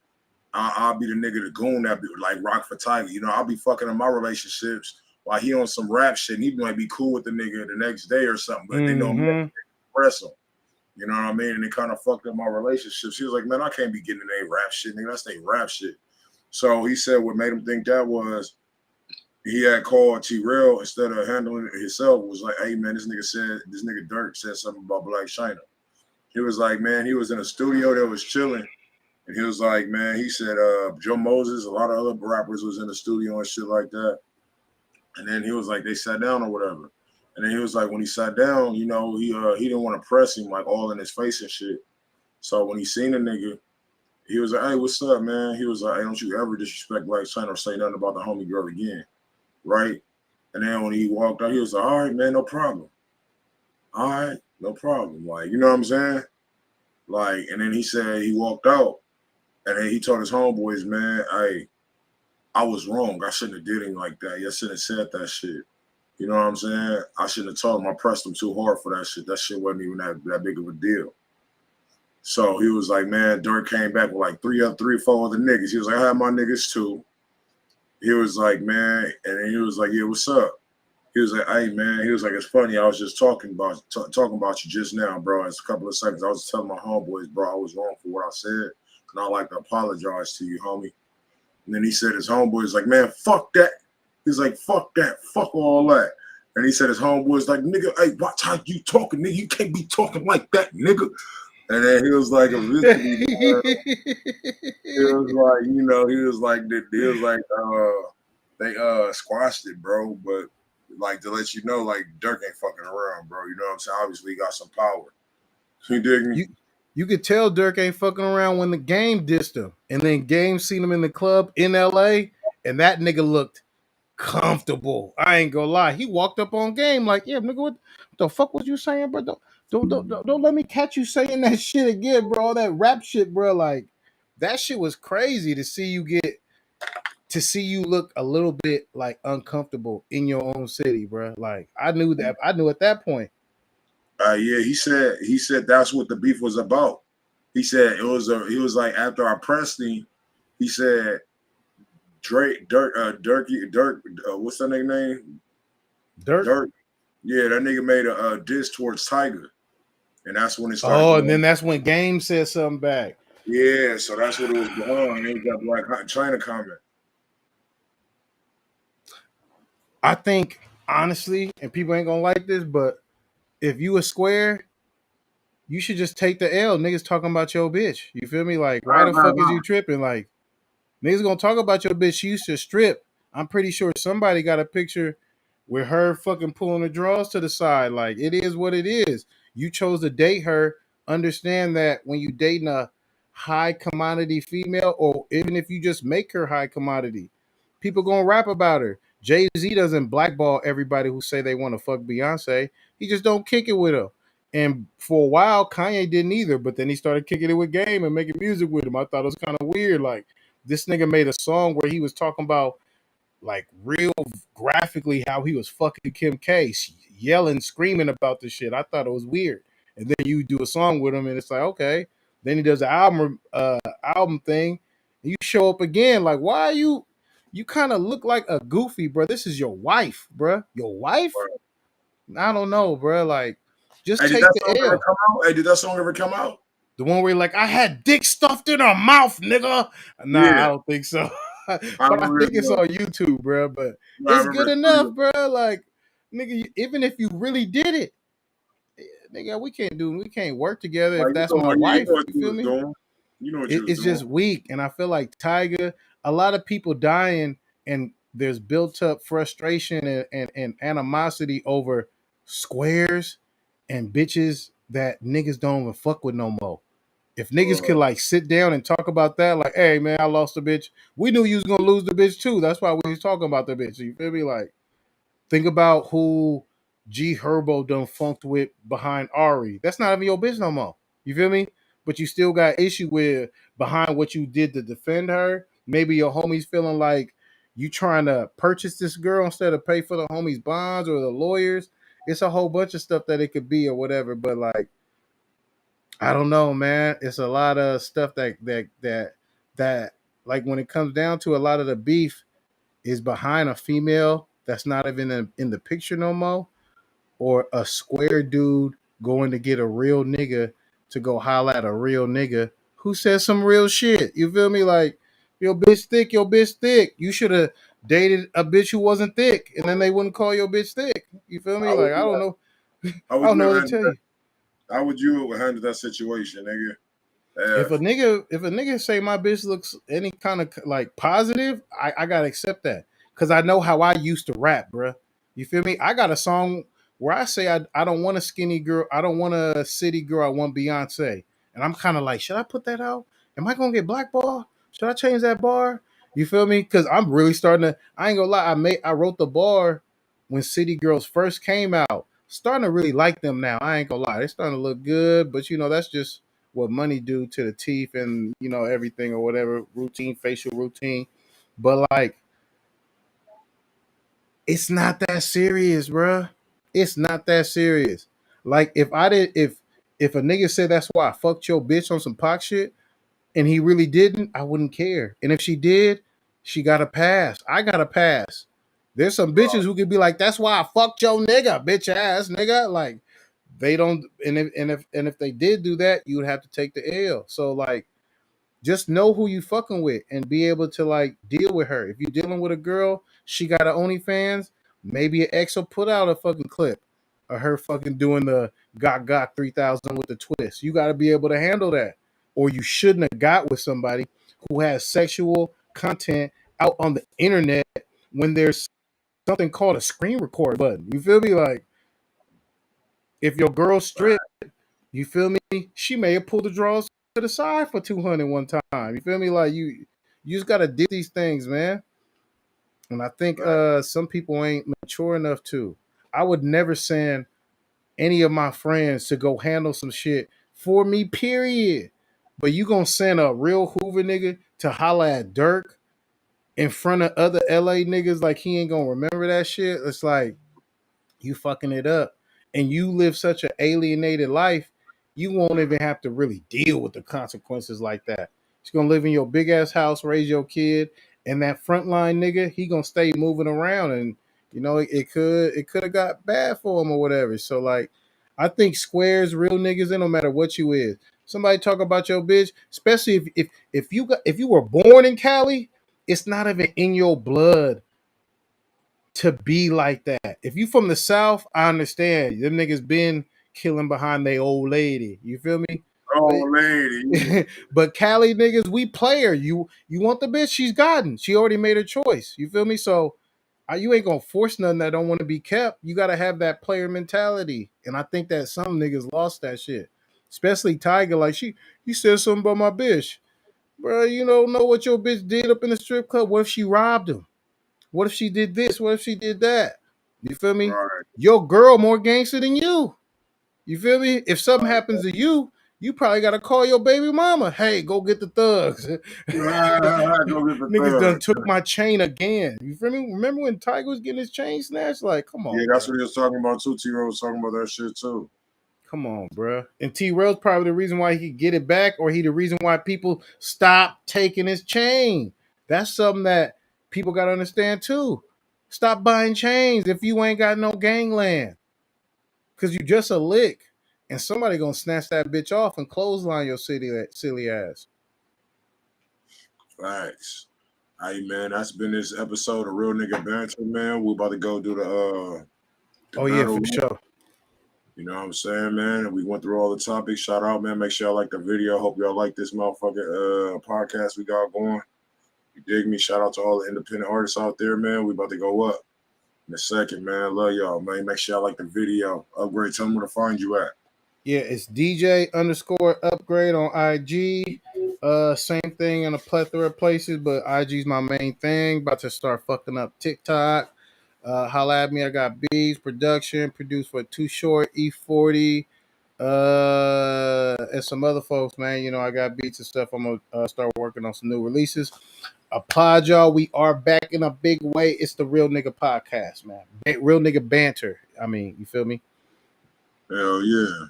I'll be the nigga, the goon that be like rock for Tiger. You know, I'll be fucking in my relationships while he on some rap shit, and he might be cool with the nigga the next day or something, but they don't press him. You know what I mean? And it kind of fucked up my relationships. He was like, man, I can't be getting in any rap shit, nigga. That's ain't rap shit. So he said what made him think that was he had called T-Rail instead of handling it himself. Was like, hey, man, this nigga Dirk said something about Black China. He was like, man, he was in a studio that was chilling. And he was like, man, he said Joe Moses, a lot of other rappers was in the studio and shit like that. And then he was like, they sat down or whatever. And then he was like, when he sat down, you know, he didn't want to press him like all in his face and shit. So when he seen the nigga, he was like, hey, what's up, man? He was like, hey, don't you ever disrespect Black China or say nothing about the homie girl again. Right? And then when he walked out, he was like, all right, man, no problem. All right, no problem. Like, you know what I'm saying? Like, and then he said he walked out. And then he told his homeboys, man, hey, I was wrong. I shouldn't have did him like that. I shouldn't have said that shit. You know what I'm saying? I shouldn't have told him I pressed him too hard for that shit. That shit wasn't even that big of a deal. So he was like, man, Dirk came back with like three or four other niggas. He was like, I have my niggas too. He was like, man, and then he was like, yeah, what's up? He was like, hey, man, he was like, it's funny. I was just talking about you just now, bro. It's a couple of seconds. I was telling my homeboys, bro, I was wrong for what I said. And I'd like to apologize to you, homie. And then he said his homeboy's like, man, fuck that. He's like, fuck that, fuck all that. And he said his homeboy's like, nigga, hey, watch how you talking, nigga. You can't be talking like that, nigga. And then he was like, eventually, he was like, you know, he was like, they squashed it, bro. But like to let you know, like Dirk ain't fucking around, bro. You know what I'm saying? Obviously, he got some power. You dig me? You could tell Dirk ain't fucking around when the Game dissed him, and then Game seen him in the club in LA, and that nigga looked comfortable. I ain't gonna lie. He walked up on Game like, yeah, nigga, what the fuck was you saying, bro? Don't let me catch you saying that shit again, bro. All that rap shit, bro. Like that shit was crazy to see you look a little bit like uncomfortable in your own city, bro. Like I knew at that point. Yeah, he said that's what the beef was about. He said he was like after I pressed him, he said Dirk, what's that nigga name? Dirk. Yeah, that nigga made a diss towards Tiger, and that's when it started. Oh, and then that's when Game said something back. Yeah, so that's what it was behind. It got like China comment. I think honestly, and people ain't gonna like this, but if you a square, you should just take the L. Niggas talking about your bitch. You feel me? Like, why the fuck is you tripping? Like, niggas gonna talk about your bitch. She used to strip. I'm pretty sure somebody got a picture with her fucking pulling the drawers to the side. Like, it is what it is. You chose to date her. Understand that when you dating a high commodity female, or even if you just make her high commodity, people gonna rap about her. Jay-Z doesn't blackball everybody who say they want to fuck Beyonce. He just don't kick it with her. And for a while, Kanye didn't either, but then he started kicking it with Game and making music with him. I thought it was kind of weird. Like, this nigga made a song where he was talking about, like, real graphically how he was fucking Kim K, yelling, screaming about this shit. I thought it was weird. And then you do a song with him, and it's like, okay. Then he does an album thing, and you show up again. Like, why are you? You kind of look like a goofy, bro. This is your wife, bro. Your wife? I don't know, bro. Like, just Hey, take did that the song ever L. come out? Hey, did that song ever come out? The one where you're like, I had dick stuffed in her mouth, nigga. Nah, Yeah. I don't think so. I But I remember think it, it's on YouTube, bro. But I it's remember good it enough, too. bro. Like, nigga, even if you really did it, nigga, we can't work together if Like, that's my you wife. know what You you feel was me? doing. You know what you was It's doing. just weak. And I feel like Tiger, a lot of people dying, and there's built up frustration and animosity over squares and bitches that niggas don't even fuck with no more. If niggas could like sit down and talk about that, like, hey man, I lost a bitch. We knew you was gonna lose the bitch too. That's why we was talking about the bitch. You feel me? Like, think about who G Herbo done funked with behind Ari. That's not even your bitch no more. You feel me? But you still got issue with behind what you did to defend her. Maybe your homies feeling like you trying to purchase this girl instead of pay for the homies' bonds or the lawyers. It's a whole bunch of stuff that it could be or whatever. But like, I don't know, man. It's a lot of stuff that like when it comes down to a lot of the beef is behind a female that's not even in the picture no more, or a square dude going to get a real nigga to go holler at a real nigga who says some real shit. You feel me? Like, your bitch thick, your bitch thick. You should have dated a bitch who wasn't thick, and then they wouldn't call your bitch thick. You feel me? Like, I don't know. How I would don't know you what to handle tell that? you. How would you handle that situation, nigga? If a nigga say my bitch looks any kind of like positive, I gotta accept that because I know how I used to rap, bruh. You feel me? I got a song where I say I don't want a skinny girl, I don't want a city girl, I want Beyonce, and I'm kind of like, should I put that out? Am I gonna get blackballed? Should I change that bar? You feel me? Because I'm really starting to. I ain't gonna lie. I wrote the bar when City Girls first came out. Starting to really like them now. I ain't gonna lie. They're starting to look good, but you know that's just what money do to the teeth and you know everything or whatever routine, facial routine. But like, it's not that serious, bruh. It's not that serious. Like, if a nigga said that's why I fucked your bitch on some pox shit, and he really didn't, I wouldn't care. And if she did, she got a pass. I got a pass. There's some bitches who could be like, that's why I fucked your nigga, bitch ass nigga. Like, they don't, and if they did do that, you would have to take the L. So like, Just know who you fucking with and be able to like deal with her. If you're dealing with a girl, she got an OnlyFans, maybe an ex will put out a fucking clip of her fucking doing the got 3000 with the twist. You got to be able to handle that. Or you shouldn't have got with somebody who has sexual content out on the internet when there's something called a screen record button. You feel me? Like, if your girl stripped, you feel me? She may have pulled the drawers to the side for 200 one time. You feel me? Like, you just gotta do these things, man. And I think some people ain't mature enough to. I would never send any of my friends to go handle some shit for me, period. But you gonna send a real Hoover nigga to holla at Dirk in front of other LA niggas like he ain't gonna remember that shit? It's like, you fucking it up. And you live such an alienated life, you won't even have to really deal with the consequences like that. You're gonna live in your big ass house, raise your kid, and that frontline nigga, he gonna stay moving around, and you know it could have got bad for him or whatever. So like, I think squares, real niggas, and no matter what you is, somebody talk about your bitch, especially if you were born in Cali, it's not even in your blood to be like that. If you from the South, I understand. Them niggas been killing behind their old lady. You feel me? Oh, lady. But Cali niggas, we play her. You want the bitch, she's gotten. She already made her choice. You feel me? So you ain't gonna force nothing that don't want to be kept. You gotta have that player mentality. And I think that some niggas lost that shit. Especially Tiger. Like, you said something about my bitch. Bro, you don't know what your bitch did up in the strip club. What if she robbed him? What if she did this? What if she did that? You feel me? Right. Your girl more gangster than you. You feel me? If something happens to you, you probably got to call your baby mama. Hey, go get the thugs. Go get the Niggas done thug. took my chain again. You feel me? Remember when Tiger was getting his chain snatched? Like, come on. Yeah, that's bro. what he was talking about too. T-Row was talking about that shit too. Come on, bro. And T-Rail's probably the reason why he could get it back, or he the reason why people stop taking his chain. That's something that people got to understand too. Stop buying chains if you ain't got no gangland. Because you just a lick. And somebody going to snatch that bitch off and clothesline your silly ass. Facts. Hey, man, that's been this episode of Real Nigga Banter, man. We're about to go do the Yeah, battle. for sure. You know what I'm saying, man? We went through all the topics. Shout out, man. Make sure y'all like the video. Hope y'all like this motherfucking podcast we got going. You dig me? Shout out to all the independent artists out there, man. We about to go up in a second, man. Love y'all, man. Make sure y'all like the video. Upgrade. Tell them where to find you at. Yeah, it's DJ_upgrade on IG. Same thing in a plethora of places, but IG's my main thing. About to start fucking up TikTok. Holla at me. I got Bees Production, produced for Too Short, E40, and some other folks, man. You know, I got beats and stuff. I'm gonna start working on some new releases. Applaud y'all. We are back in a big way. It's the Real Nigga Podcast, man. Real Nigga Banter. I mean, you feel me? Hell yeah.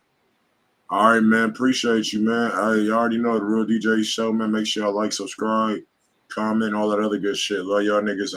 All right, man. Appreciate you, man. You already know the Real DJ Show, man. Make sure y'all like, subscribe, comment, all that other good shit. Love y'all niggas.